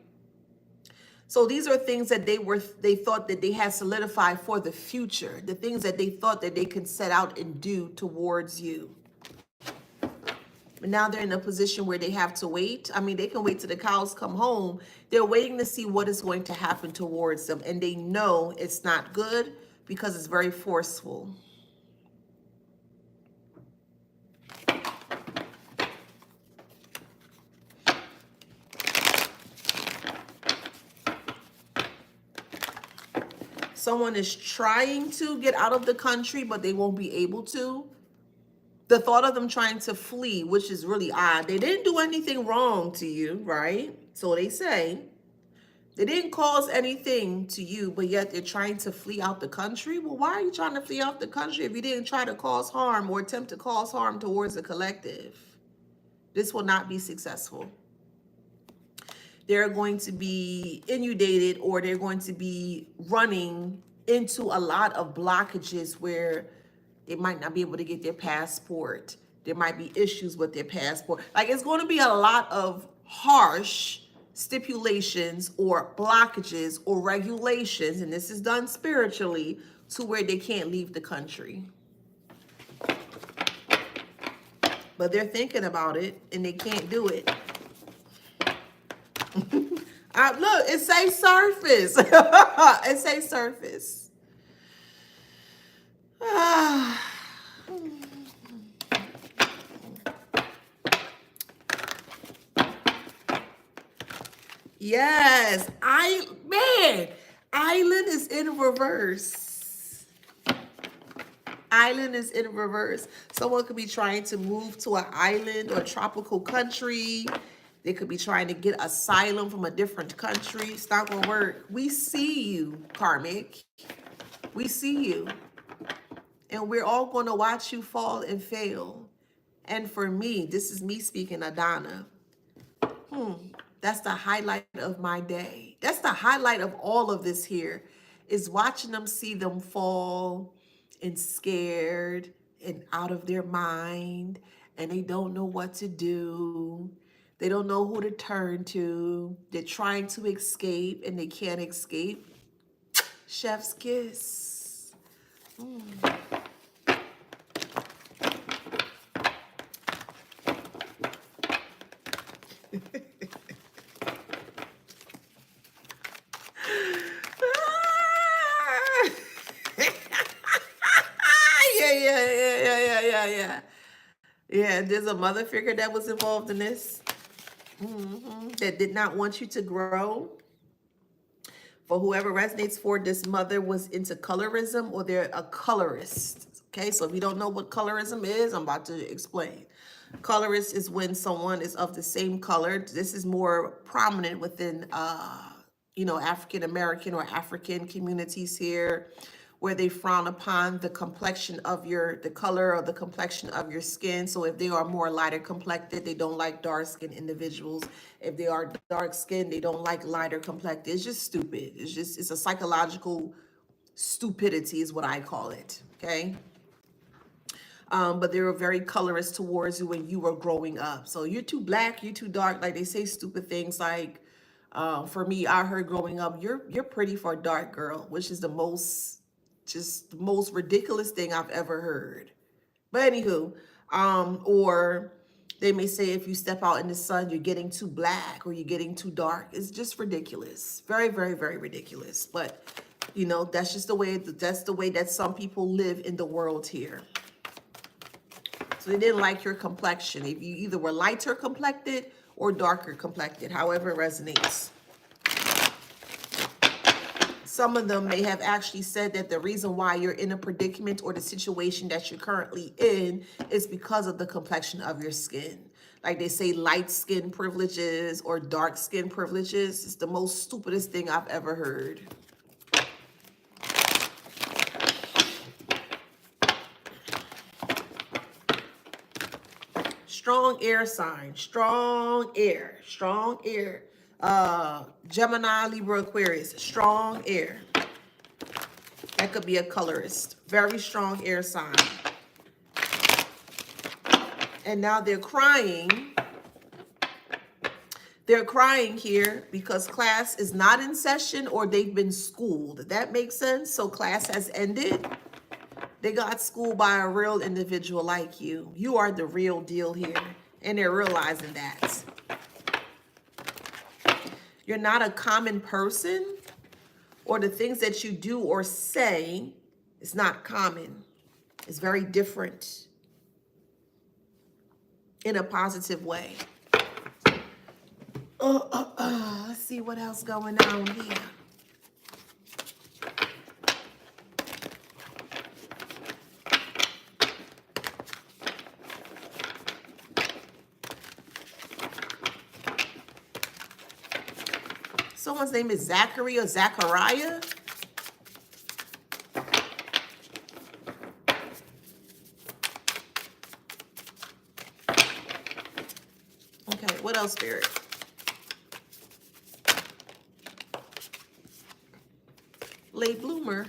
So these are things that they thought that they had solidified for the future. The things that they thought that they could set out and do towards you. But now they're in a position where they have to wait. I mean, they can wait till the cows come home. They're waiting to see what is going to happen towards them. And they know it's not good because it's very forceful. Someone is trying to get out of the country, but they won't be able to. The thought of them trying to flee, which is really odd. They didn't do anything wrong to you, right? So they say. They didn't cause anything to you, but yet they're trying to flee out the country. Well, why are you trying to flee out the country if you didn't try to cause harm or attempt to cause harm towards the collective? This will not be successful. They're going to be inundated, or they're going to be running into a lot of blockages where they might not be able to get their passport. There might be issues with their passport. Like, it's going to be a lot of harsh stipulations or blockages or regulations, and this is done spiritually, to where they can't leave the country. But they're thinking about it and they can't do it. Look, it say surface. It say surface. Yes, island is in reverse. Island is in reverse. Someone could be trying to move to an island or a tropical country. They could be trying to get asylum from a different country. It's not gonna work. We see you, karmic. We see you. And we're all gonna watch you fall and fail. And for me, this is me speaking, Adana. That's the highlight of my day. That's the highlight of all of this here, is watching them, see them fall and scared and out of their mind, and they don't know what to do. They don't know who to turn to. They're trying to escape and they can't escape. Chef's kiss. Yeah, there's a mother figure that was involved in this, that did not want you to grow. For whoever resonates for, this mother was into colorism, or they're a colorist. Okay, so if you don't know what colorism is, I'm about to explain. Colorist is when someone is of the same color. This is more prominent within, African American or African communities here, where they frown upon the complexion of the color or the complexion of your skin. So if they are more lighter complected, they don't like dark skinned individuals. If they are dark skinned, they don't like lighter complected. It's just stupid. It's a psychological stupidity is what I call it. Okay. But they were very colorist towards you when you were growing up. So you're too black, you're too dark. Like, they say stupid things like, for me, I heard growing up, you're pretty for a dark girl, which is the most ridiculous thing I've ever heard. But anywho, or they may say if you step out in the sun, you're getting too black or you're getting too dark. It's just ridiculous. Very, very, very ridiculous. But that's just the way that some people live in the world here. So they didn't like your complexion. If you either were lighter complected or darker complected, however it resonates. Some of them may have actually said that the reason why you're in a predicament or the situation that you're currently in is because of the complexion of your skin. Like they say light skin privileges or dark skin privileges. It's the most stupidest thing I've ever heard. Strong air sign, strong air. Gemini, Libra, Aquarius, strong air. That could be a colorist. Very strong air sign. And now they're crying. They're crying here because class is not in session or they've been schooled. That makes sense? So class has ended. They got schooled by a real individual like you. You are the real deal here. And they're realizing that. You're not a common person, or the things that you do or say is not common. It's very different in a positive way. Let's see what else going on here. Someone's name is Zachary or Zachariah. Okay, what else, Spirit? Late bloomer.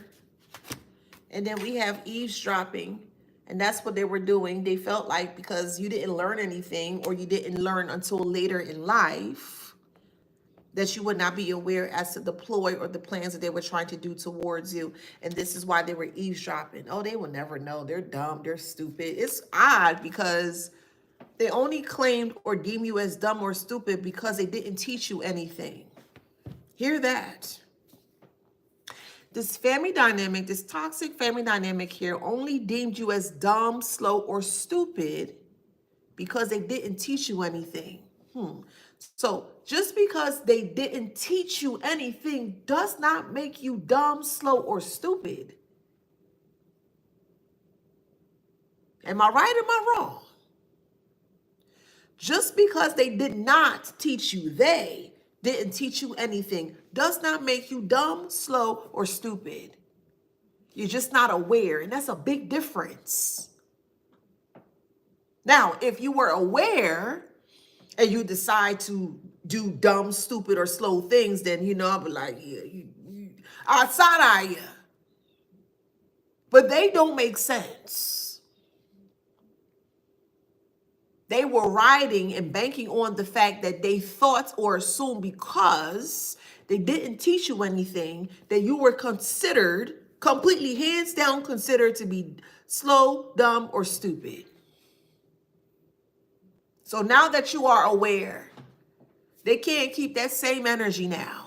And then we have eavesdropping. And that's what they were doing. They felt like because you didn't learn anything or you didn't learn until later in life, that you would not be aware as to the ploy or the plans that they were trying to do towards you. And this is why they were eavesdropping. Oh, they will never know. They're dumb. They're stupid. It's odd because they only claimed or deem you as dumb or stupid because they didn't teach you anything. Hear that. This family dynamic, this toxic family dynamic here only deemed you as dumb, slow, or stupid because they didn't teach you anything. So just because they didn't teach you anything does not make you dumb, slow, or stupid. Am I right or am I wrong? Just because they did not teach you, they didn't teach you anything, does not make you dumb, slow, or stupid. You're just not aware, and that's a big difference. Now, if you were aware and you decide to do dumb, stupid, or slow things, then, I'll be like, yeah, you outside of you. But they don't make sense. They were riding and banking on the fact that they thought or assumed because they didn't teach you anything, that you were considered, completely hands down considered to be slow, dumb, or stupid. So now that you are aware, they can't keep that same energy now.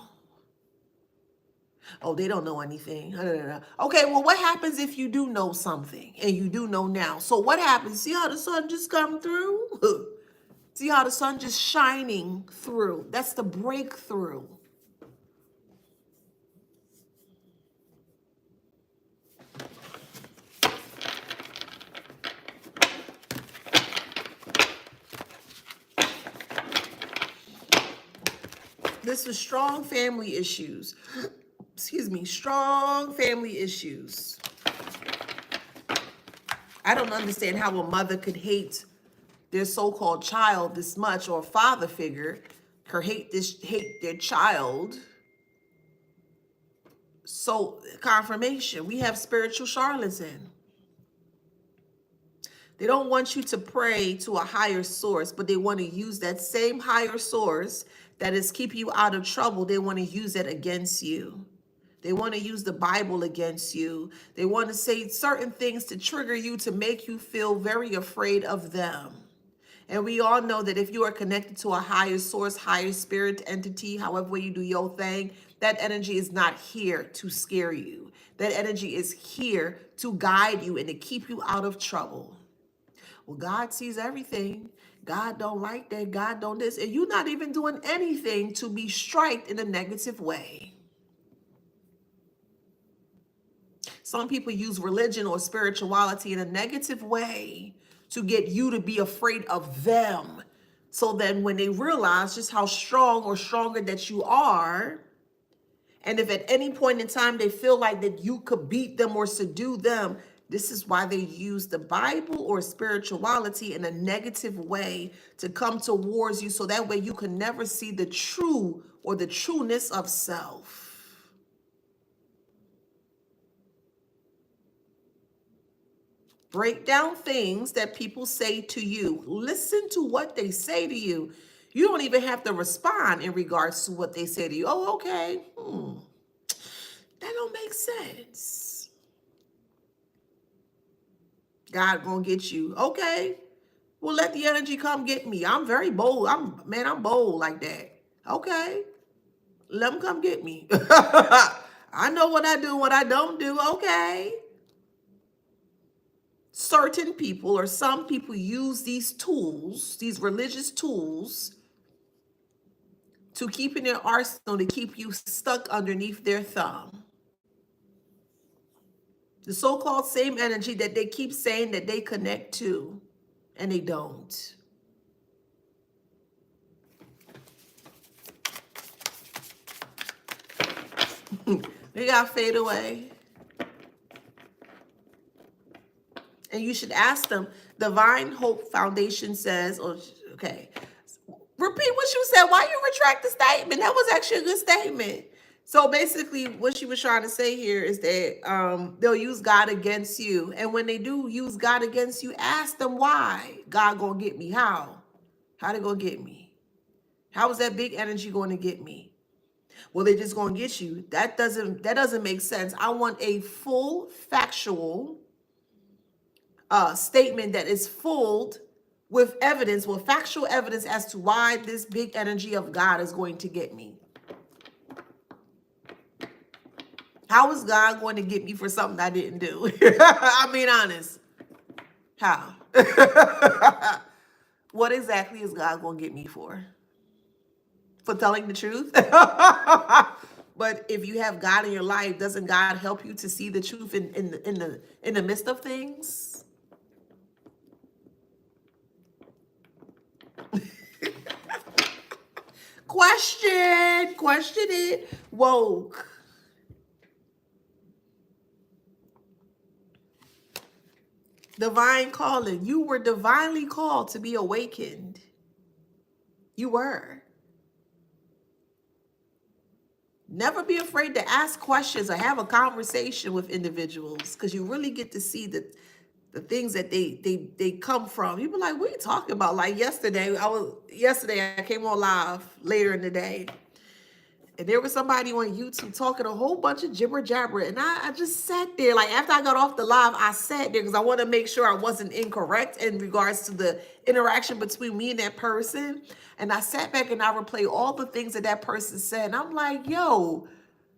Oh, they don't know anything. Okay, well, what happens if you do know something and you do know now? So what happens? See how the sun just come through? See how the sun just shining through? That's the breakthrough. This is strong family issues. Excuse me, strong family issues. I don't understand how a mother could hate their so-called child this much, or a father figure could hate their child. So confirmation, we have spiritual charlatan. They don't want you to pray to a higher source, but they want to use that same higher source that is keeping you out of trouble. They want to use it against you. They want to use the Bible against you. They want to say certain things to trigger you, to make you feel very afraid of them. And we all know that if you are connected to a higher source, higher spirit entity, however you do your thing, that energy is not here to scare you. That energy is here to guide you and to keep you out of trouble. Well, God sees everything. God don't like that. God don't this. And you're not even doing anything to be striked in a negative way. Some people use religion or spirituality in a negative way to get you to be afraid of them. So then when they realize just how strong or stronger that you are, and if at any point in time they feel like that you could beat them or subdue them, this is why they use the Bible or spirituality in a negative way to come towards you, so that way you can never see the true or the trueness of self. Break down things that people say to you. Listen to what they say to you. You don't even have to respond in regards to what they say to you. Oh, okay. That don't make sense. God gonna get you. Okay. Well, let the energy come get me. I'm very bold. I'm bold like that. Okay. Let them come get me. I know what I do, what I don't do. Okay. Certain people or some people use these tools, these religious tools, to keep in their arsenal to keep you stuck underneath their thumb. The so-called same energy that they keep saying that they connect to, and they don't. They got fade away. And you should ask them. Divine Hope Foundation says, okay, repeat what you said. Why you retract the statement? That was actually a good statement. So basically what she was trying to say here is that they'll use God against you. And when they do use God against you, ask them why. God gonna get me. How? How they gonna get me? How is that big energy going to get me? Well, they're just gonna get you. That doesn't make sense. I want a full factual statement that is full with evidence, with factual evidence as to why this big energy of God is going to get me. How is God going to get me for something I didn't do? I mean, honest. How? What exactly is God going to get me for? For telling the truth? But if you have God in your life, doesn't God help you to see the truth in the midst of things? Question it. Woke. Divine calling. You were divinely called to be awakened. You were. Never be afraid to ask questions or have a conversation with individuals, because you really get to see the things that they come from. You be like, what are you talking about? Like yesterday I came on live later in the day, and there was somebody on YouTube talking a whole bunch of jibber jabber, and I just sat there. Like after I got off the live, I sat there because I want to make sure I wasn't incorrect in regards to the interaction between me and that person. And I sat back and I replayed all the things that that person said, and I'm like, yo,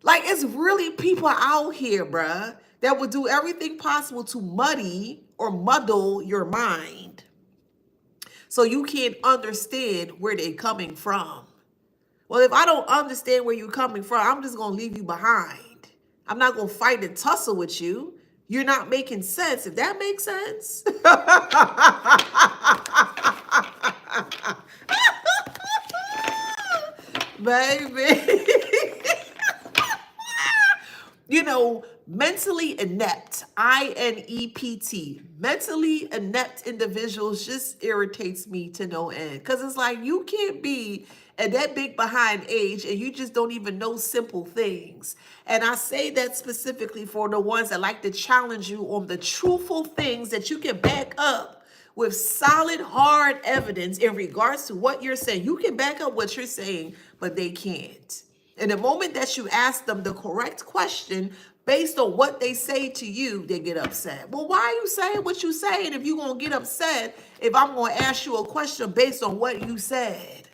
like it's really people out here, bruh, that would do everything possible to muddy or muddle your mind so you can't understand where they're coming from. Well, if I don't understand where you're coming from, I'm just going to leave you behind. I'm not going to fight and tussle with you. You're not making sense. If that makes sense. Baby. You know, mentally inept, INEPT, mentally inept individuals just irritates me to no end. Because it's like, you can't be at that big behind age and you just don't even know simple things. And I say that specifically for the ones that like to challenge you on the truthful things that you can back up with solid, hard evidence in regards to what you're saying. You can back up what you're saying, but they can't. And the moment that you ask them the correct question based on what they say to you, they get upset. Well, why are you saying what you saying if you're going to get upset if I'm going to ask you a question based on what you said?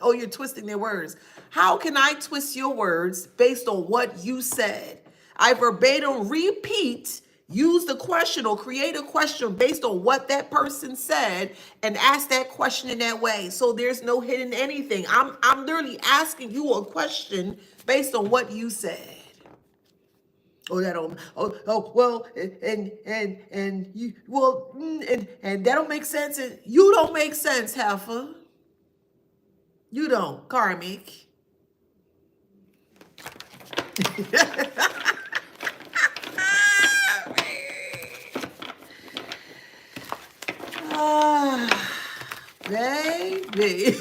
Oh, you're twisting their words. How can I twist your words based on what you said? I verbatim repeat, use the question or create a question based on what that person said and ask that question in that way. So there's no hidden anything. I'm literally asking you a question based on what you said. Oh, that don't. Oh, well, and you well, and that don't make sense. And you don't make sense, heifer. You don't, karmic. Ah, baby.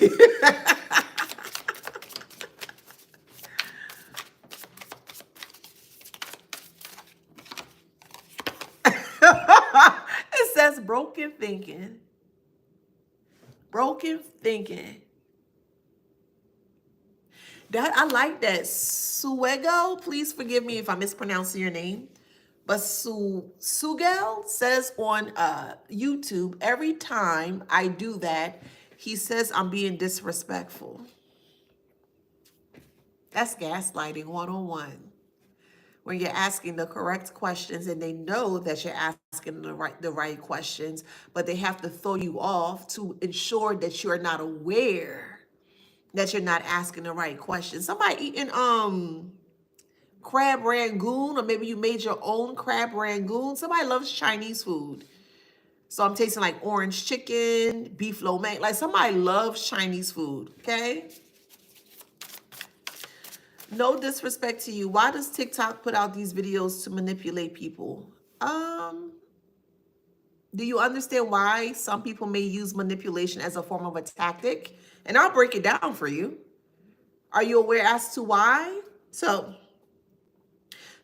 It says broken thinking. Broken thinking. That I like that. Suego, please forgive me if I'm mispronouncing your name. But Sugel says on YouTube, every time I do that, he says I'm being disrespectful. That's gaslighting 101. When you're asking the correct questions and they know that you're asking the right questions, but they have to throw you off to ensure that you're not aware that you're not asking the right questions. Somebody eating crab rangoon, or maybe you made your own crab rangoon. Somebody loves Chinese food. So I'm tasting like orange chicken, beef lo mein. Like somebody loves Chinese food, okay? No disrespect to you. Why does TikTok put out these videos to manipulate people? Do you understand why some people may use manipulation as a form of a tactic? And I'll break it down for you. Are you aware as to why? So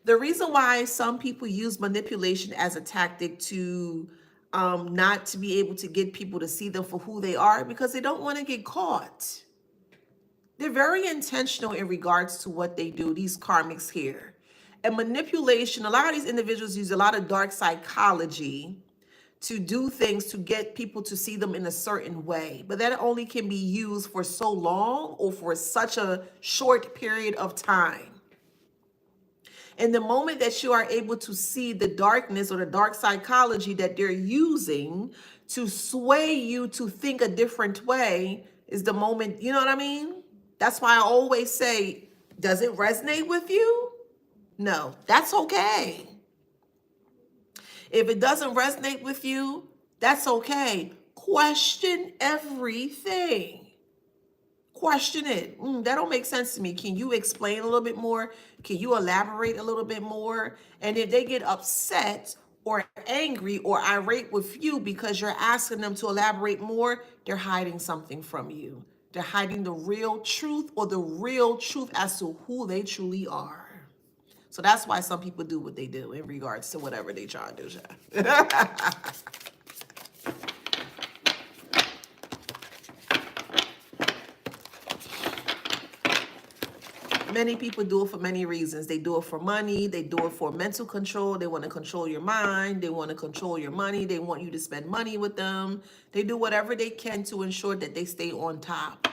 the reason why some people use manipulation as a tactic to not to be able to get people to see them for who they are, because they don't want to get caught. They're very intentional in regards to what they do, these karmics here. And manipulation, a lot of these individuals use a lot of dark psychology to do things to get people to see them in a certain way. But that only can be used for so long or for such a short period of time. And the moment that you are able to see the darkness or the dark psychology that they're using to sway you to think a different way is the moment, you know what I mean? That's why I always say, does it resonate with you? No, that's okay. If it doesn't resonate with you, that's okay. Question everything. Question it. That don't make sense to me. Can you explain a little bit more? Can you elaborate a little bit more? And if they get upset or angry or irate with you because you're asking them to elaborate more, they're hiding something from you. They're hiding the real truth or the real truth as to who they truly are. So that's why some people do what they do in regards to whatever they try to do. Many people do it for many reasons. They do it for money. They do it for mental control. They want to control your mind. They want to control your money. They want you to spend money with them. They do whatever they can to ensure that they stay on top.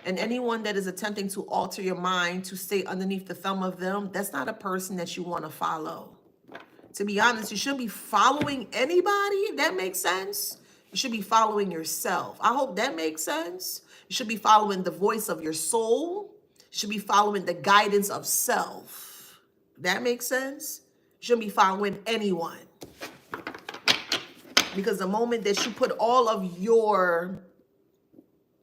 And anyone that is attempting to alter your mind to stay underneath the thumb of them, that's not a person that you want to follow. To be honest, you shouldn't be following anybody, if that makes sense. You should be following yourself. I hope that makes sense. You should be following the voice of your soul. You should be following the guidance of self. That makes sense. You shouldn't be following anyone. Because the moment that you put all of your,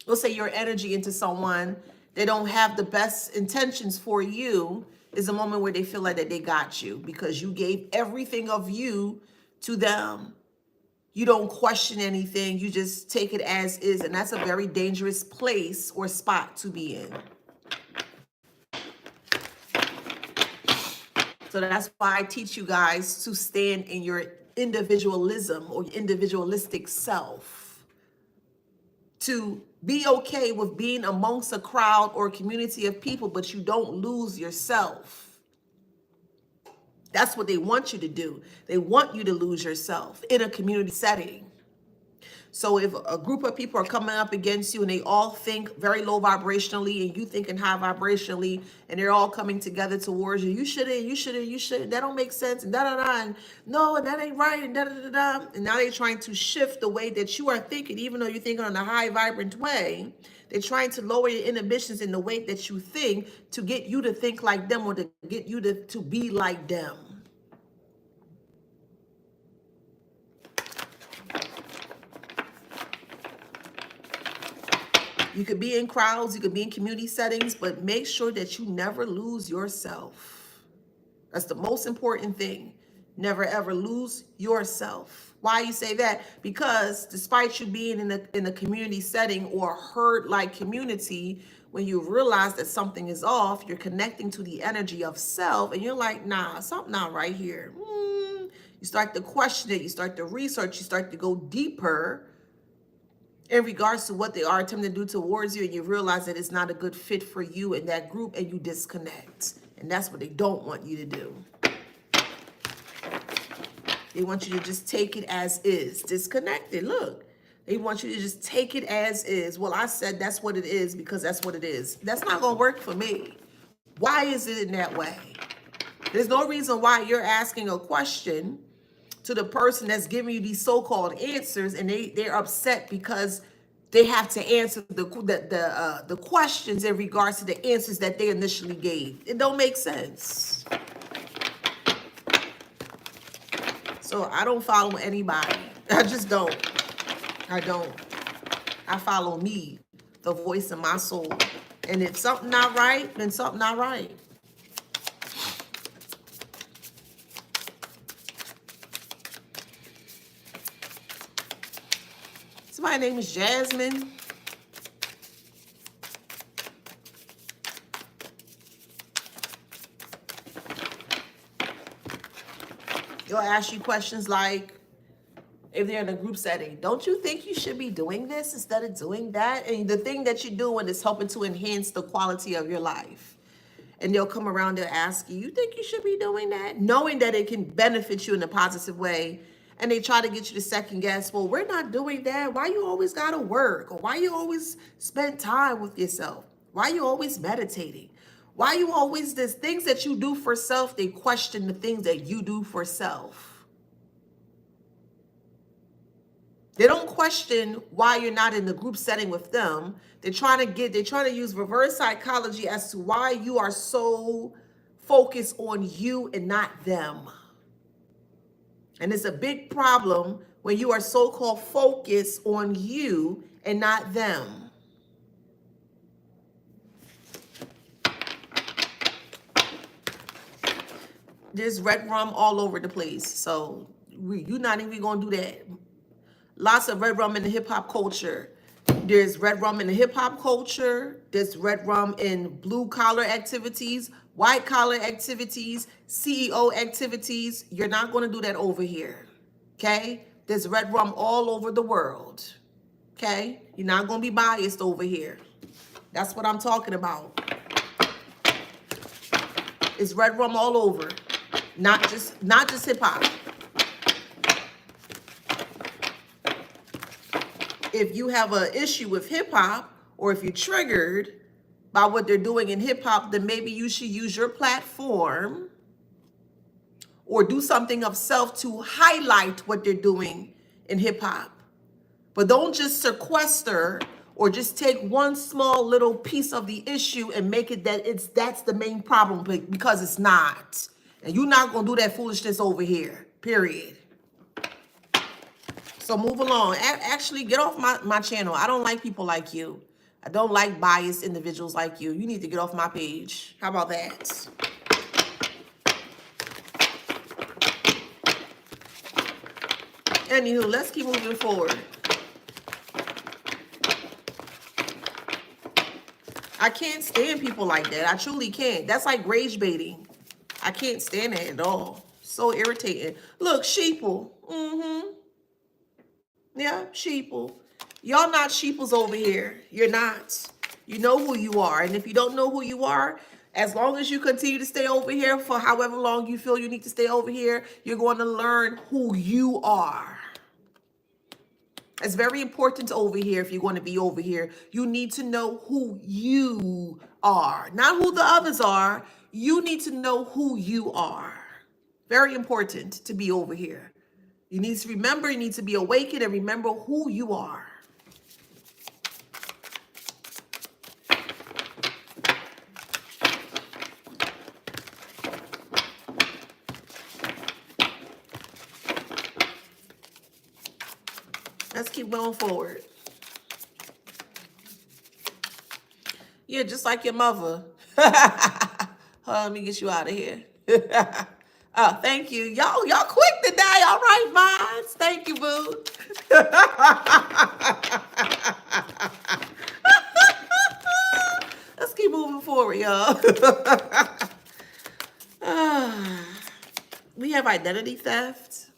let's say, your energy into someone, they don't have the best intentions for you, is a moment where they feel like that they got you because you gave everything of you to them. You don't question anything. You just take it as is. And that's a very dangerous place or spot to be in. So that's why I teach you guys to stand in your individualism or individualistic self. To be okay with being amongst a crowd or a community of people, but you don't lose yourself. That's what they want you to do. They want you to lose yourself in a community setting. So if a group of people are coming up against you and they all think very low vibrationally and you thinking high vibrationally and they're all coming together towards you, you shouldn't, that don't make sense, and da-da-da, and no, and that ain't right, and da-da-da-da. And now they're trying to shift the way that you are thinking, even though you're thinking on a high vibrant way. They're trying to lower your inhibitions in the way that you think to get you to think like them or to get you to be like them. You could be in crowds, you could be in community settings, but make sure that you never lose yourself. That's the most important thing. Never ever lose yourself. Why you say that? Because despite you being in a community setting or a herd-like community, when you realize that something is off, you're connecting to the energy of self, and you're like, nah, something not right here. You start to question it, you start to research, you start to go deeper in regards to what they are attempting to do towards you, and you realize that it's not a good fit for you and that group, and you disconnect. And that's what they don't want you to do. They want you to just take it as is. Disconnected. Look, they want you to just take it as is. Well, I said that's what it is because that's what it is. That's not going to work for me. Why is it in that way? There's no reason why you're asking a question to the person that's giving you these so-called answers, and they're upset because they have to answer the questions in regards to the answers that they initially gave. It don't make sense. So I don't follow anybody. I just don't. I don't. I follow me, the voice of my soul. And if something not right, then something not right. So my name is Jasmine. They'll ask you questions like, if they're in a group setting, don't you think you should be doing this instead of doing that? And the thing that you're doing is helping to enhance the quality of your life. And they'll come around and ask you, you think you should be doing that? Knowing that it can benefit you in a positive way. And they try to get you to second guess, well, we're not doing that. Why you always gotta work? Or why you always spend time with yourself? Why you always meditating? Why you always this things that you do for self, they question the things that you do for self. They don't question why you're not in the group setting with them. They're trying to use reverse psychology as to why you are so focused on you and not them. And it's a big problem when you are so-called focused on you and not them. There's red rum all over the place. So you're not even going to do that. Lots of red rum in the hip hop culture. There's red rum in the hip hop culture. There's red rum in blue collar activities, white collar activities, CEO activities. You're not going to do that over here. Okay? There's red rum all over the world. Okay? You're not going to be biased over here. That's what I'm talking about. It's red rum all over. Not just hip hop. If you have an issue with hip hop, or if you're triggered by what they're doing in hip hop, then maybe you should use your platform or do something of self to highlight what they're doing in hip hop. But don't just sequester or just take one small little piece of the issue and make it that that's the main problem, because it's not. And you're not going to do that foolishness over here, period. So move along. Actually, get off my channel. I don't like people like you. I don't like biased individuals like you. You need to get off my page. How about that? Anywho, let's keep moving forward. I can't stand people like that. I truly can't. That's like rage baiting. I can't stand it at all. So irritating. Look, sheeple. Yeah, sheeple. Y'all not sheeples over here. You're not. You know who you are. And if you don't know who you are, as long as you continue to stay over here for however long you feel you need to stay over here, you're going to learn who you are. It's very important over here. If you're going to be over here, you need to know who you are, not who the others are. You need to know who you are. Very important to be over here. You need to remember, you need to be awakened and remember who you are. Let's keep going forward. Yeah, just like your mother. Hold on, let me get you out of here. Oh, thank you. Y'all quick today. All right, Vines. Thank you, boo. Let's keep moving forward, y'all. We have identity theft.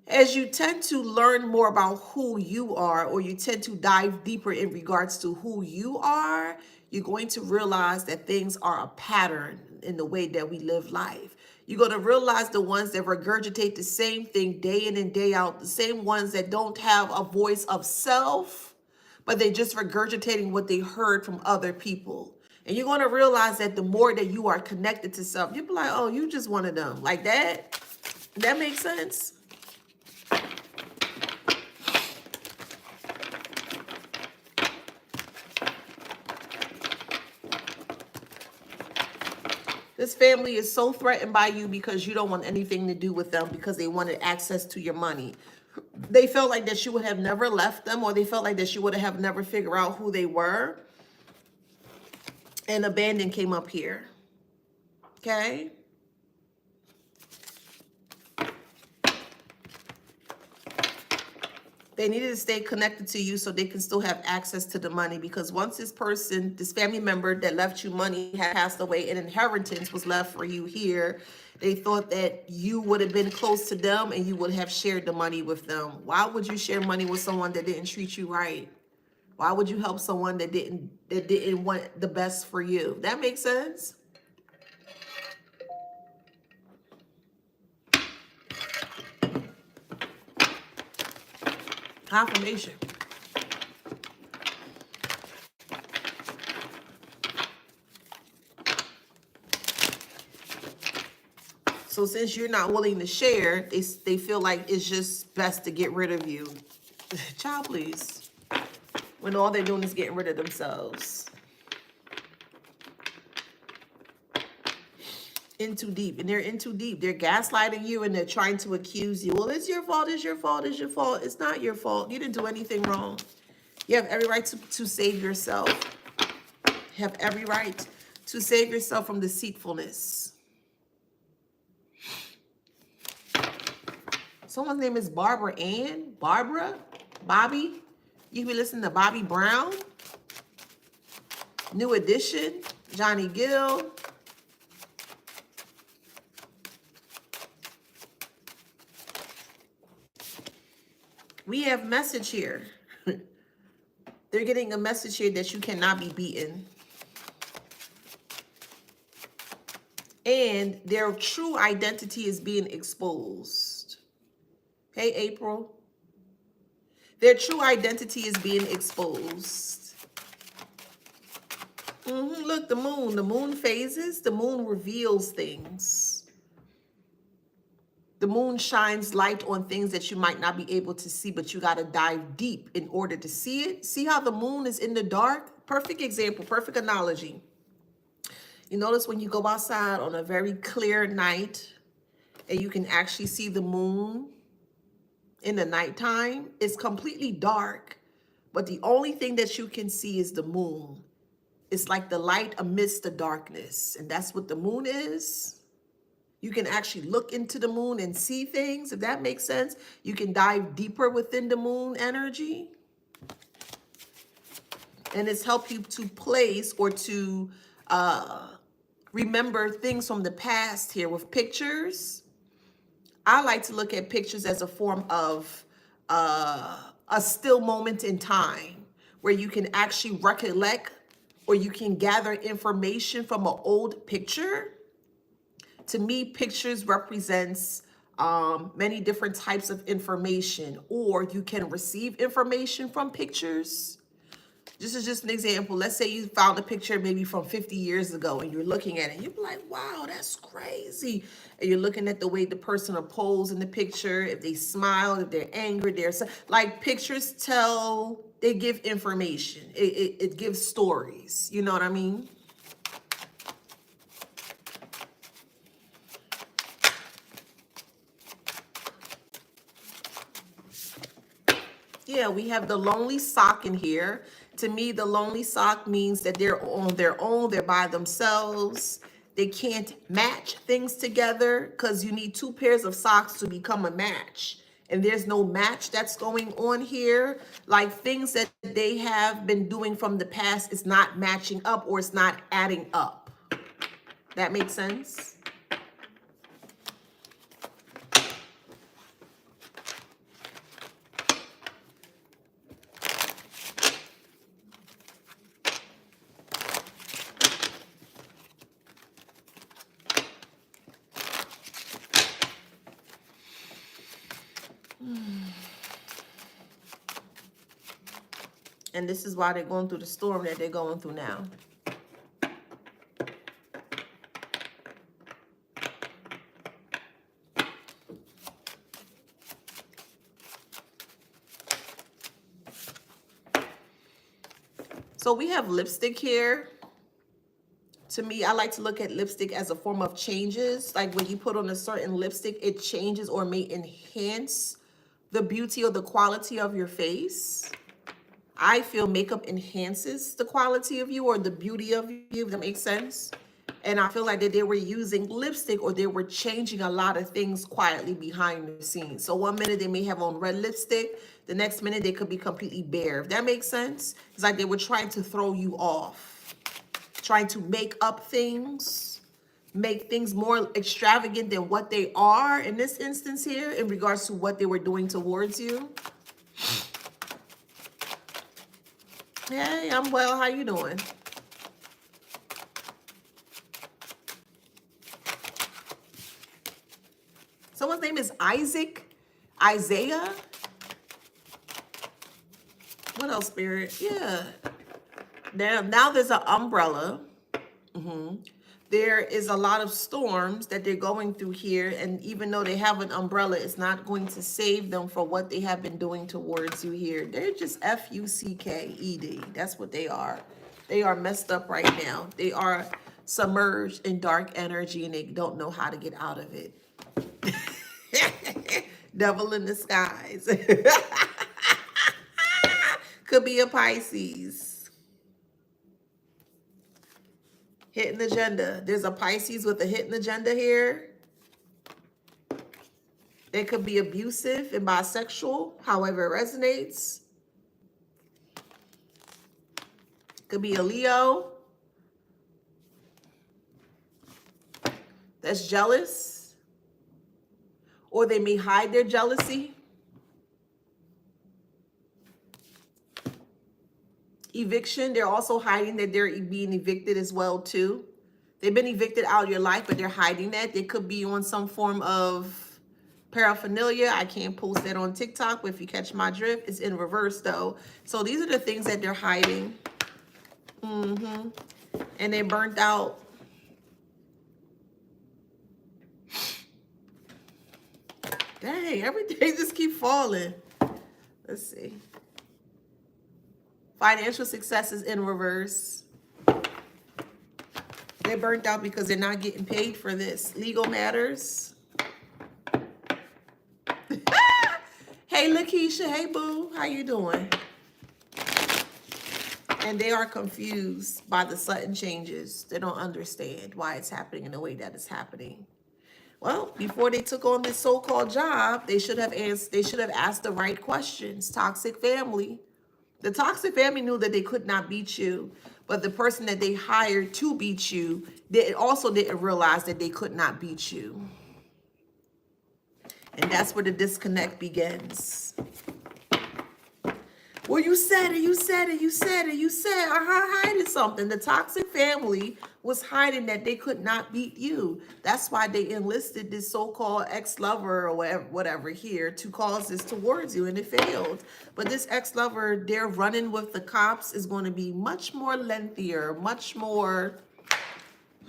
As you tend to learn more about who you are, or you tend to dive deeper in regards to who you are, you're going to realize that things are a pattern in the way that we live life. You're going to realize the ones that regurgitate the same thing day in and day out, the same ones that don't have a voice of self, but they're just regurgitating what they heard from other people. And you're going to realize that the more that you are connected to self, you'll be like, oh, you just one of them. Like that? That makes sense? This family is so threatened by you because you don't want anything to do with them, because they wanted access to your money. They felt like that you would have never left them, or they felt like that you would have never figured out who they were. And abandon came up here. Okay? They needed to stay connected to you so they can still have access to the money, because once this person, this family member that left you money had passed away, an inheritance was left for you here. They thought that you would have been close to them and you would have shared the money with them. Why would you share money with someone that didn't treat you right? Why would you help someone that didn't want the best for you? That makes sense? Confirmation. So since you're not willing to share, they feel like it's just best to get rid of you. Child, please. When all they're doing is getting rid of themselves. In too deep. And they're in too deep. They're gaslighting you and they're trying to accuse you. Well, it's your fault, it's your fault, it's your fault. It's not your fault. You didn't do anything wrong. You have every right to save yourself. You have every right to save yourself from deceitfulness. Someone's name is Barbara Ann. Barbara? Bobby? You can be listening to Bobby Brown. New Edition. Johnny Gill. We have message here. They're getting a message here that you cannot be beaten. And their true identity is being exposed. Hey, April. Their true identity is being exposed. Look, the moon. The moon phases. The moon reveals things. The moon shines light on things that you might not be able to see, but you got to dive deep in order to see it. See how the moon is in the dark? Perfect example, perfect analogy. You notice when you go outside on a very clear night and you can actually see the moon in the nighttime, it's completely dark, but the only thing that you can see is the moon. It's like the light amidst the darkness, and that's what the moon is. You can actually look into the moon and see things, if that makes sense. You can dive deeper within the moon energy. And it's helped you to place or to remember things from the past here with pictures. I like to look at pictures as a form of a still moment in time where you can actually recollect or you can gather information from an old picture. To me, pictures represents many different types of information, or you can receive information from pictures. This is just an example. Let's say you found a picture maybe from 50 years ago and you're looking at it and you're like, wow, that's crazy. And you're looking at the way the person are posed in the picture, if they smile, if they're angry, like pictures they give information. It gives stories. You know what I mean? Yeah, we have the lonely sock in here. To me, the lonely sock means that they're on their own, they're by themselves. They can't match things together because you need two pairs of socks to become a match. And there's no match that's going on here. Like things that they have been doing from the past is not matching up or it's not adding up. That makes sense? And this is why they're going through the storm that they're going through now. So we have lipstick here. To me, I like to look at lipstick as a form of changes. Like when you put on a certain lipstick, it changes or may enhance the beauty or the quality of your face. I feel makeup enhances the quality of you or the beauty of you, if that makes sense. And I feel like that they were using lipstick, or they were changing a lot of things quietly behind the scenes. So one minute they may have on red lipstick, the next minute they could be completely bare. If that makes sense, it's like they were trying to throw you off, trying to make up things, make things more extravagant than what they are in this instance here in regards to what they were doing towards you. Hey, I'm well. How you doing? Someone's name is Isaiah. What else, Spirit? Yeah. Now there's an umbrella. There is a lot of storms that they're going through here. And even though they have an umbrella, it's not going to save them for what they have been doing towards you here. They're just F-U-C-K-E-D. That's what they are. They are messed up right now. They are submerged in dark energy and they don't know how to get out of it. Devil in disguise. Could be a Pisces. Hidden agenda. There's a Pisces with a hidden agenda here. It could be abusive and bisexual, however it resonates. Could be a Leo that's jealous, or they may hide their jealousy. Eviction, they're also hiding that they're being evicted as well too. They've been evicted out of your life, but they're hiding that. They could be on some form of paraphernalia. I can't post that on TikTok, but if you catch my drift, it's in reverse though. So these are the things that they're hiding. And they burnt out. Dang, everything just keep falling. Let's see. Financial success is in reverse. They're burnt out because they're not getting paid for this. Legal matters. Hey, Lakeisha. Hey, boo. How you doing? And they are confused by the sudden changes. They don't understand why it's happening in the way that it's happening. Well, before they took on this so-called job, they should have asked the right questions. Toxic family. The toxic family knew that they could not beat you, but the person that they hired to beat you, they also didn't realize that they could not beat you. And that's where the disconnect begins. Well, you said it, hiding something. The toxic family was hiding that they could not beat you. That's why they enlisted this so-called ex-lover or whatever here to cause this towards you, and it failed. But this ex-lover, they're running with the cops, is going to be much more lengthier, much more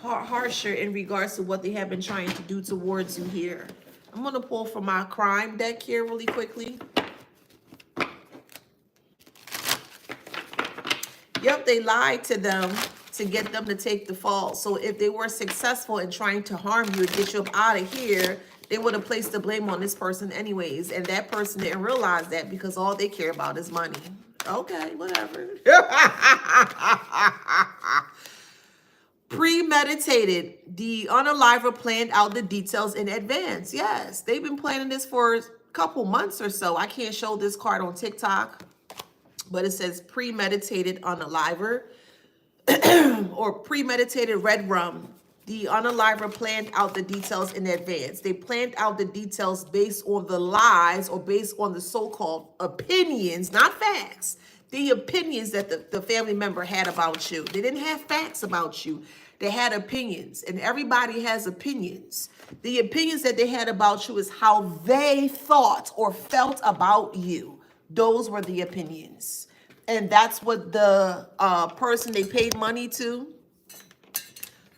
harsher in regards to what they have been trying to do towards you here. I'm going to pull from my crime deck here really quickly. Yep, they lied to them to get them to take the fall. So if they were successful in trying to harm you and get you up out of here, they would have placed the blame on this person anyways. And that person didn't realize that because all they care about is money. Okay, whatever. Premeditated. The unaliver planned out the details in advance. Yes, they've been planning this for a couple months or so. I can't show this card on TikTok, but it says premeditated unaliver or premeditated red rum. The unaliver planned out the details in advance. They planned out the details based on the lies or based on the so-called opinions, not facts. The opinions that the family member had about you. They didn't have facts about you. They had opinions, and everybody has opinions. The opinions that they had about you is how they thought or felt about you. Those were the opinions. And that's what the person they paid money to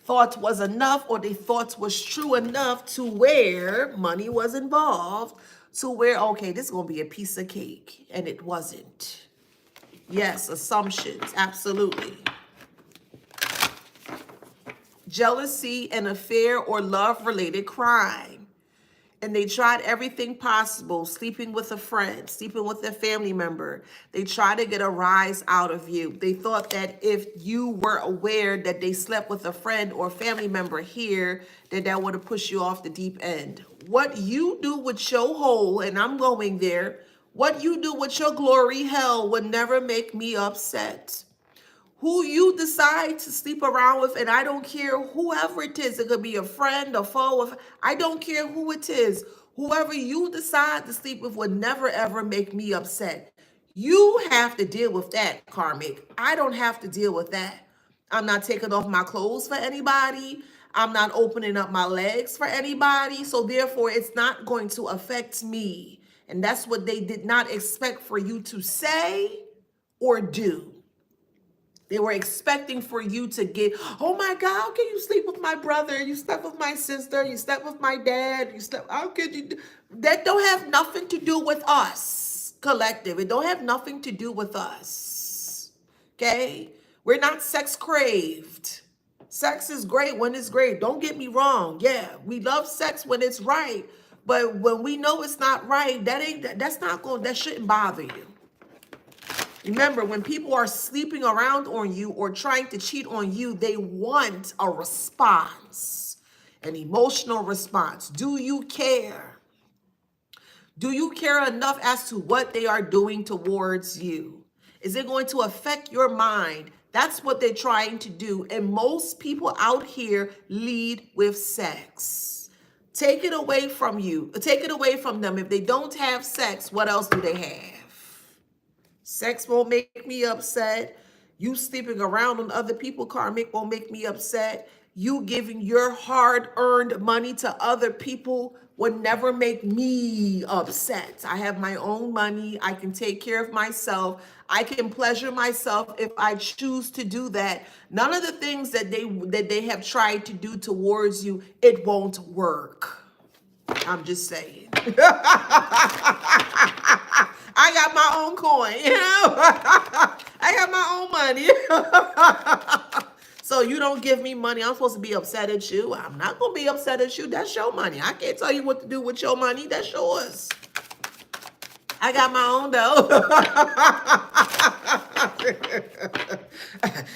thought was enough, or they thought was true enough to where money was involved, to where, okay, this is going to be a piece of cake. And it wasn't. Yes, assumptions, absolutely. Jealousy, an affair, or love-related crime. And they tried everything possible, sleeping with a friend, sleeping with a family member. They tried to get a rise out of you. They thought that if you were aware that they slept with a friend or family member here, that would have pushed you off the deep end. What you do with your hole, and I'm going there, what you do with your glory hell would never make me upset. Who you decide to sleep around with, and I don't care whoever it is, it could be a friend, a foe, I don't care who it is. Whoever you decide to sleep with would never ever make me upset. You have to deal with that, karmic. I don't have to deal with that. I'm not taking off my clothes for anybody. I'm not opening up my legs for anybody. So therefore, it's not going to affect me. And that's what they did not expect for you to say or do. They were expecting for you to get, oh my God, how can you sleep with my brother? You slept with my sister. You slept with my dad. You slept, how could you do? That don't have nothing to do with us, collective. It don't have nothing to do with us, okay? We're not sex craved. Sex is great when it's great. Don't get me wrong. Yeah, we love sex when it's right. But when we know it's not right, that shouldn't bother you. Remember, when people are sleeping around on you or trying to cheat on you, they want a response, an emotional response. Do you care? Do you care enough as to what they are doing towards you? Is it going to affect your mind? That's what they're trying to do. And most people out here lead with sex. Take it away from you. Take it away from them. If they don't have sex, what else do they have? Sex won't make me upset. You sleeping around on other people, karmic, won't make me upset. You giving your hard-earned money to other people would never make me upset. I have my own money. I can take care of myself. I can pleasure myself if I choose to do that. None of the things that they have tried to do towards you, it won't work. I'm just saying. I got my own coin, you know? I got my own money. So you don't give me money, I'm supposed to be upset at you. I'm not going to be upset at you. That's your money. I can't tell you what to do with your money. That's yours. I got my own though.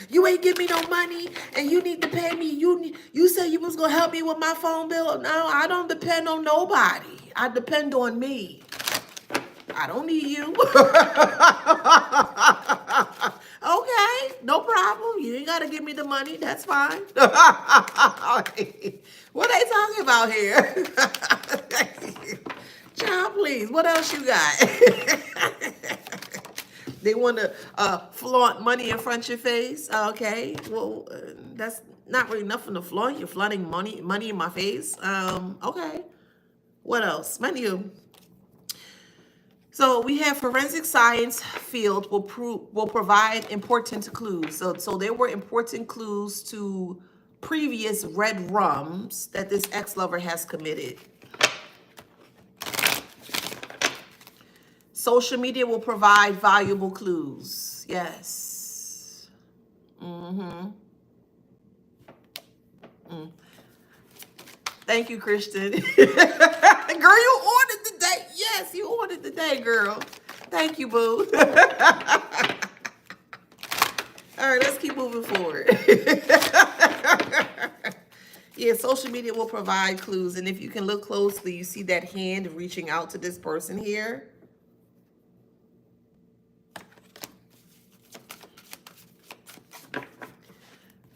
You ain't give me no money and you need to pay me. You said you was going to help me with my phone bill. No, I don't depend on nobody. I depend on me. I don't need you. Okay, no problem. You ain't got to give me the money. That's fine. What are they talking about here? Child, please. What else you got? They want to flaunt money in front of your face. Okay, well, that's not really nothing to flaunt. You're flaunting money in my face. Okay. What else? Menu. So we have forensic science field will provide important clues. So there were important clues to previous red rums that this ex-lover has committed. Social media will provide valuable clues. Yes. Thank you, Christian. Girl, you ordered today. Yes, you ordered today, girl. Thank you, boo. All right, let's keep moving forward. Yeah, social media will provide clues. And if you can look closely, you see that hand reaching out to this person here.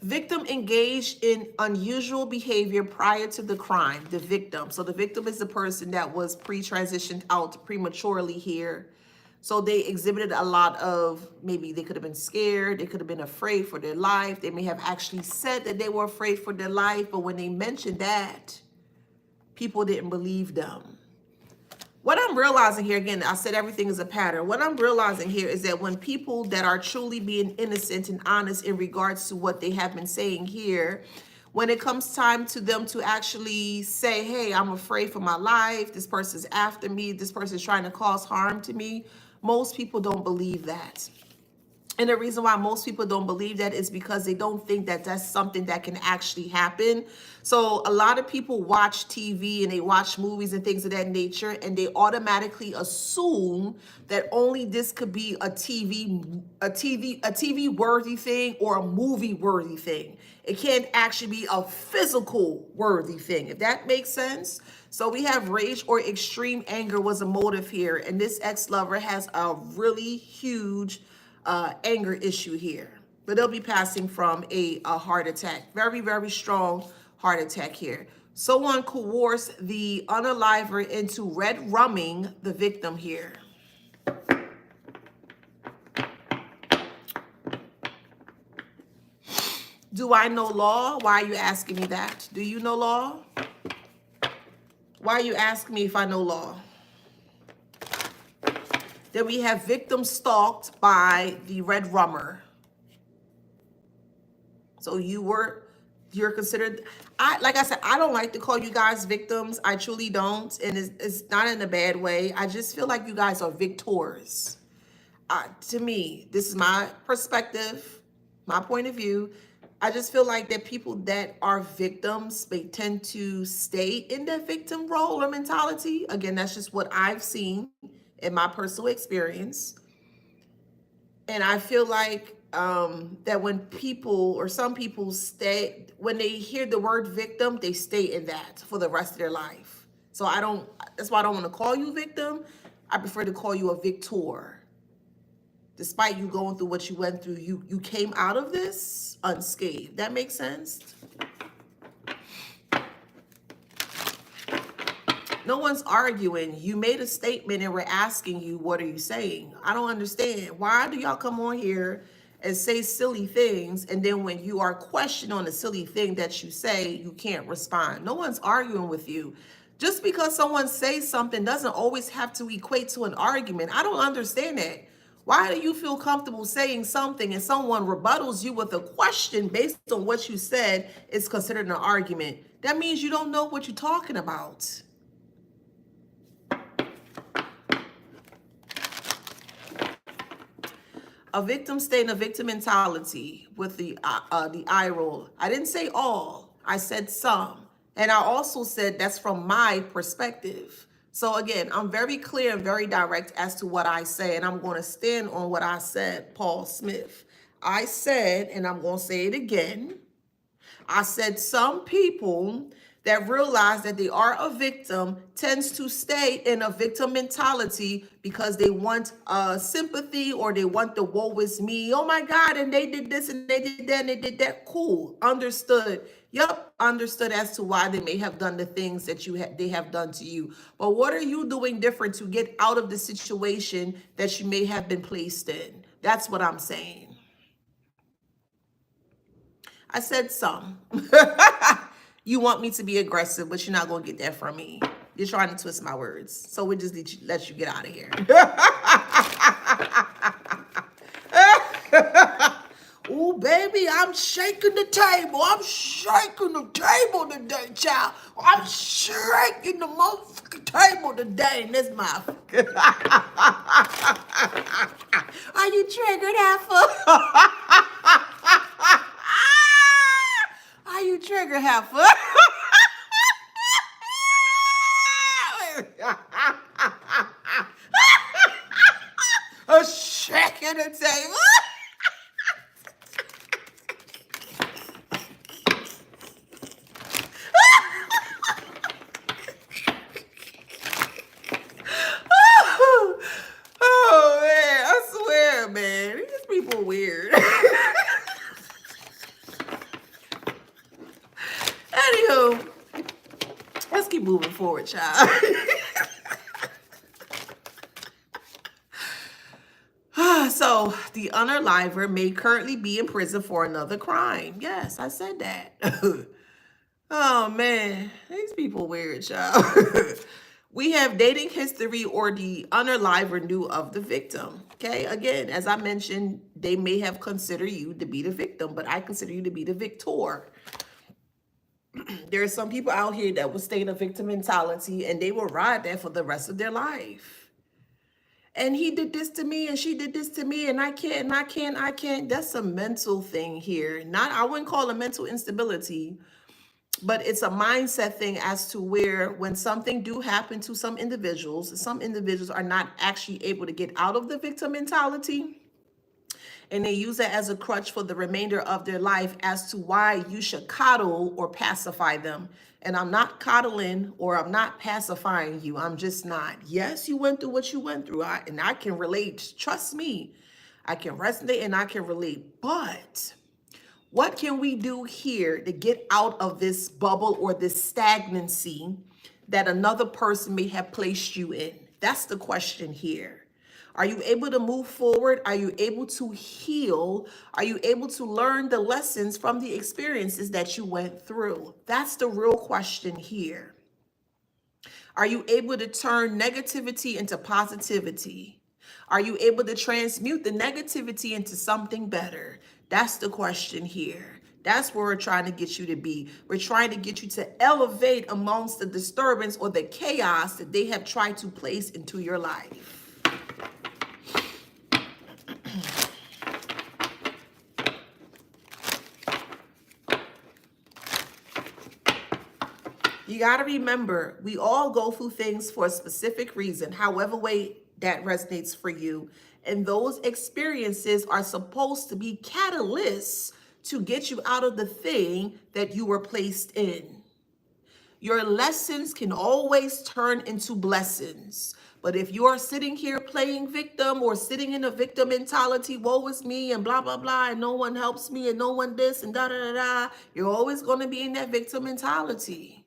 Victim engaged in unusual behavior prior to the crime. The victim. So the victim is the person that was pre-transitioned out prematurely here. So they exhibited a lot of, maybe they could have been scared. They could have been afraid for their life. They may have actually said that they were afraid for their life. But when they mentioned that, people didn't believe them. What I'm realizing here, again, I said everything is a pattern. What I'm realizing here is that when people that are truly being innocent and honest in regards to what they have been saying here, when it comes time to them to actually say, hey, I'm afraid for my life, this person's after me, this person's trying to cause harm to me, most people don't believe that. And the reason why most people don't believe that is because they don't think that that's something that can actually happen. So a lot of people watch TV and they watch movies and things of that nature, and they automatically assume that only this could be a TV worthy thing or a movie worthy thing. It can't actually be a physical worthy thing, if that makes sense. So we have rage or extreme anger was a motive here, and this ex-lover has a really huge anger issue here, but they'll be passing from a heart attack. Very, very strong heart attack here. Someone coerced the unaliver into red rumming the victim here. Do I know law? Why are you asking me that? Do you know law? Why are you asking me if I know law? Then we have victim stalked by the red rummer. So you're considered, like I said, I don't like to call you guys victims. I truly don't. And it's not in a bad way. I just feel like you guys are victors. To me, this is my perspective, my point of view. I just feel like that people that are victims, they tend to stay in that victim role or mentality. Again, that's just what I've seen in my personal experience. And I feel like that when people or some people stay, when they hear the word victim, they stay in that for the rest of their life. So that's why I don't want to call you victim. I prefer to call you a victor. Despite you going through what you went through, you came out of this unscathed. That makes sense? No one's arguing. You made a statement and we're asking you, what are you saying? I don't understand. Why do y'all come on here and say silly things, and then when you are questioned on the silly thing that you say, you can't respond? No one's arguing with you. Just because someone says something doesn't always have to equate to an argument. I don't understand that. Why do you feel comfortable saying something and someone rebuttals you with a question based on what you said is considered an argument? That means you don't know what you're talking about. A victim stay in a victim mentality with the eye roll. I didn't say all. I said some. And I also said that's from my perspective. So again, I'm very clear and very direct as to what I say, and I'm going to stand on what I said, Paul Smith. I said, and I'm going to say it again, I said some people that realize that they are a victim tends to stay in a victim mentality because they want sympathy, or they want the woe is me. Oh my God, and they did this and they did that and they did that. Cool, understood. Yep, understood as to why they may have done the things that they have done to you. But what are you doing different to get out of the situation that you may have been placed in? That's what I'm saying. I said some. You want me to be aggressive, but you're not going to get that from me. You're trying to twist my words. So we just let you get out of here. Oh, baby, I'm shaking the table. I'm shaking the table today, child. I'm shaking the motherfucking table today in this motherfucker. Are you triggered, Alpha? Are you triggered, Heifer? A shaking the table. Oh man, I swear, man, these people are weird. Anywho, let's keep moving forward, child. So the unaliver may currently be in prison for another crime. Yes, I said that. Oh man, these people weird, child. We have dating history, or the unaliver knew of the victim. Okay, again, as I mentioned, they may have considered you to be the victim, but I consider you to be the victor. There are some people out here that will stay in a victim mentality and they will ride that for the rest of their life. And he did this to me and she did this to me and I can't and I can't. That's a mental thing here. Not, I wouldn't call it mental instability, but it's a mindset thing as to where when something do happen to some individuals are not actually able to get out of the victim mentality, and they use it as a crutch for the remainder of their life as to why you should coddle or pacify them. And I'm not coddling or I'm not pacifying you. I'm just not. Yes, you went through what you went through, and I can relate. Trust me, I can resonate and I can relate. But what can we do here to get out of this bubble or this stagnancy that another person may have placed you in? That's the question here. Are you able to move forward? Are you able to heal? Are you able to learn the lessons from the experiences that you went through? That's the real question here. Are you able to turn negativity into positivity? Are you able to transmute the negativity into something better? That's the question here. That's where we're trying to get you to be. We're trying to get you to elevate amongst the disturbance or the chaos that they have tried to place into your life. You got to remember, we all go through things for a specific reason, however way that resonates for you. And those experiences are supposed to be catalysts to get you out of the thing that you were placed in. Your lessons can always turn into blessings. But if you are sitting here playing victim or sitting in a victim mentality, woe is me and blah, blah, blah, and no one helps me and no one this and da, da, da, da, you're always going to be in that victim mentality.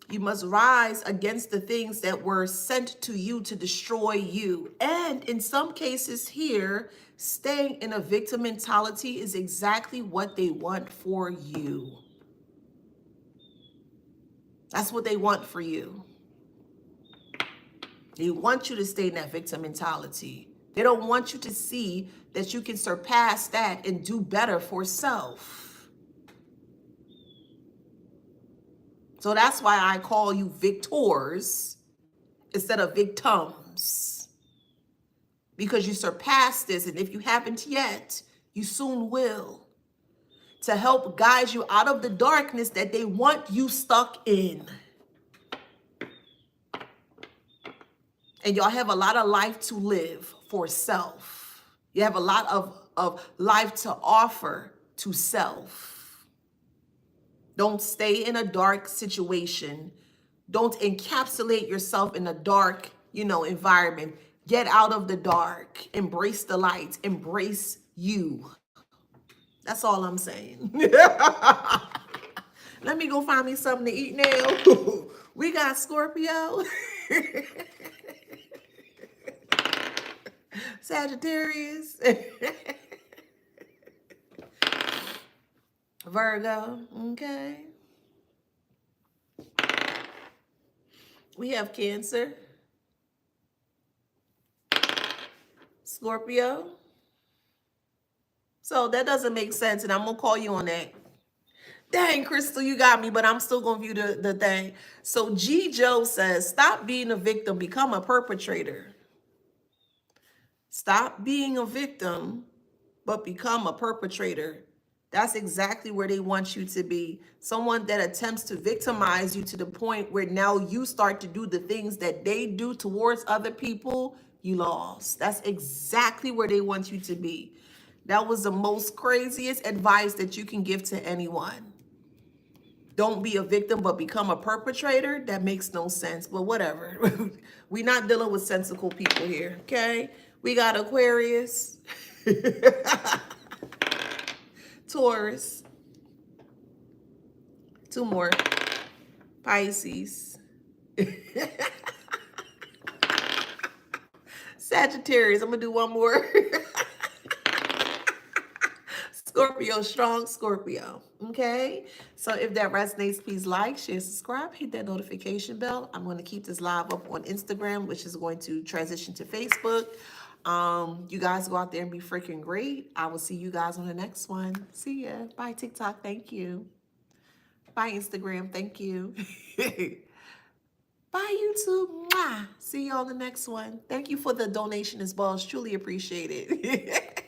You must rise against the things that were sent to you to destroy you. And in some cases here, staying in a victim mentality is exactly what they want for you. That's what they want for you. They want you to stay in that victim mentality. They don't want you to see that you can surpass that and do better for self. So that's why I call you victors instead of victims. Because you surpassed this, and if you haven't yet, you soon will. To help guide you out of the darkness that they want you stuck in. And y'all have a lot of life to live for self. You have a lot of life to offer to self. Don't stay in a dark situation. Don't encapsulate yourself in a dark, environment. Get out of the dark. Embrace the light. Embrace you. That's all I'm saying. Let me go find me something to eat now. We got Scorpio. Sagittarius. Virgo. Okay. We have Cancer. Scorpio. So that doesn't make sense, and I'm going to call you on that. Dang, Crystal, you got me, but I'm still going to view the thing. So G. Joe says, stop being a victim, become a perpetrator. Stop being a victim, but become a perpetrator. That's exactly where they want you to be. Someone that attempts to victimize you to the point where now you start to do the things that they do towards other people, you lost. That's exactly where they want you to be. That was the most craziest advice that you can give to anyone. Don't be a victim, but become a perpetrator. That makes no sense, but whatever. We're not dealing with sensible people here, okay? We got Aquarius. Taurus, 2 more, Pisces, Sagittarius, I'm gonna do 1 more, Scorpio, strong Scorpio, okay? So if that resonates, please like, share, subscribe, hit that notification bell. I'm gonna keep this live up on Instagram, which is going to transition to Facebook. You guys go out there and be freaking great. I will see you guys on the next one. See ya. Bye, TikTok. Thank you. Bye, Instagram. Thank you. Bye, YouTube. Mwah. See you on the next one. Thank you for the donation as well. It's truly appreciated.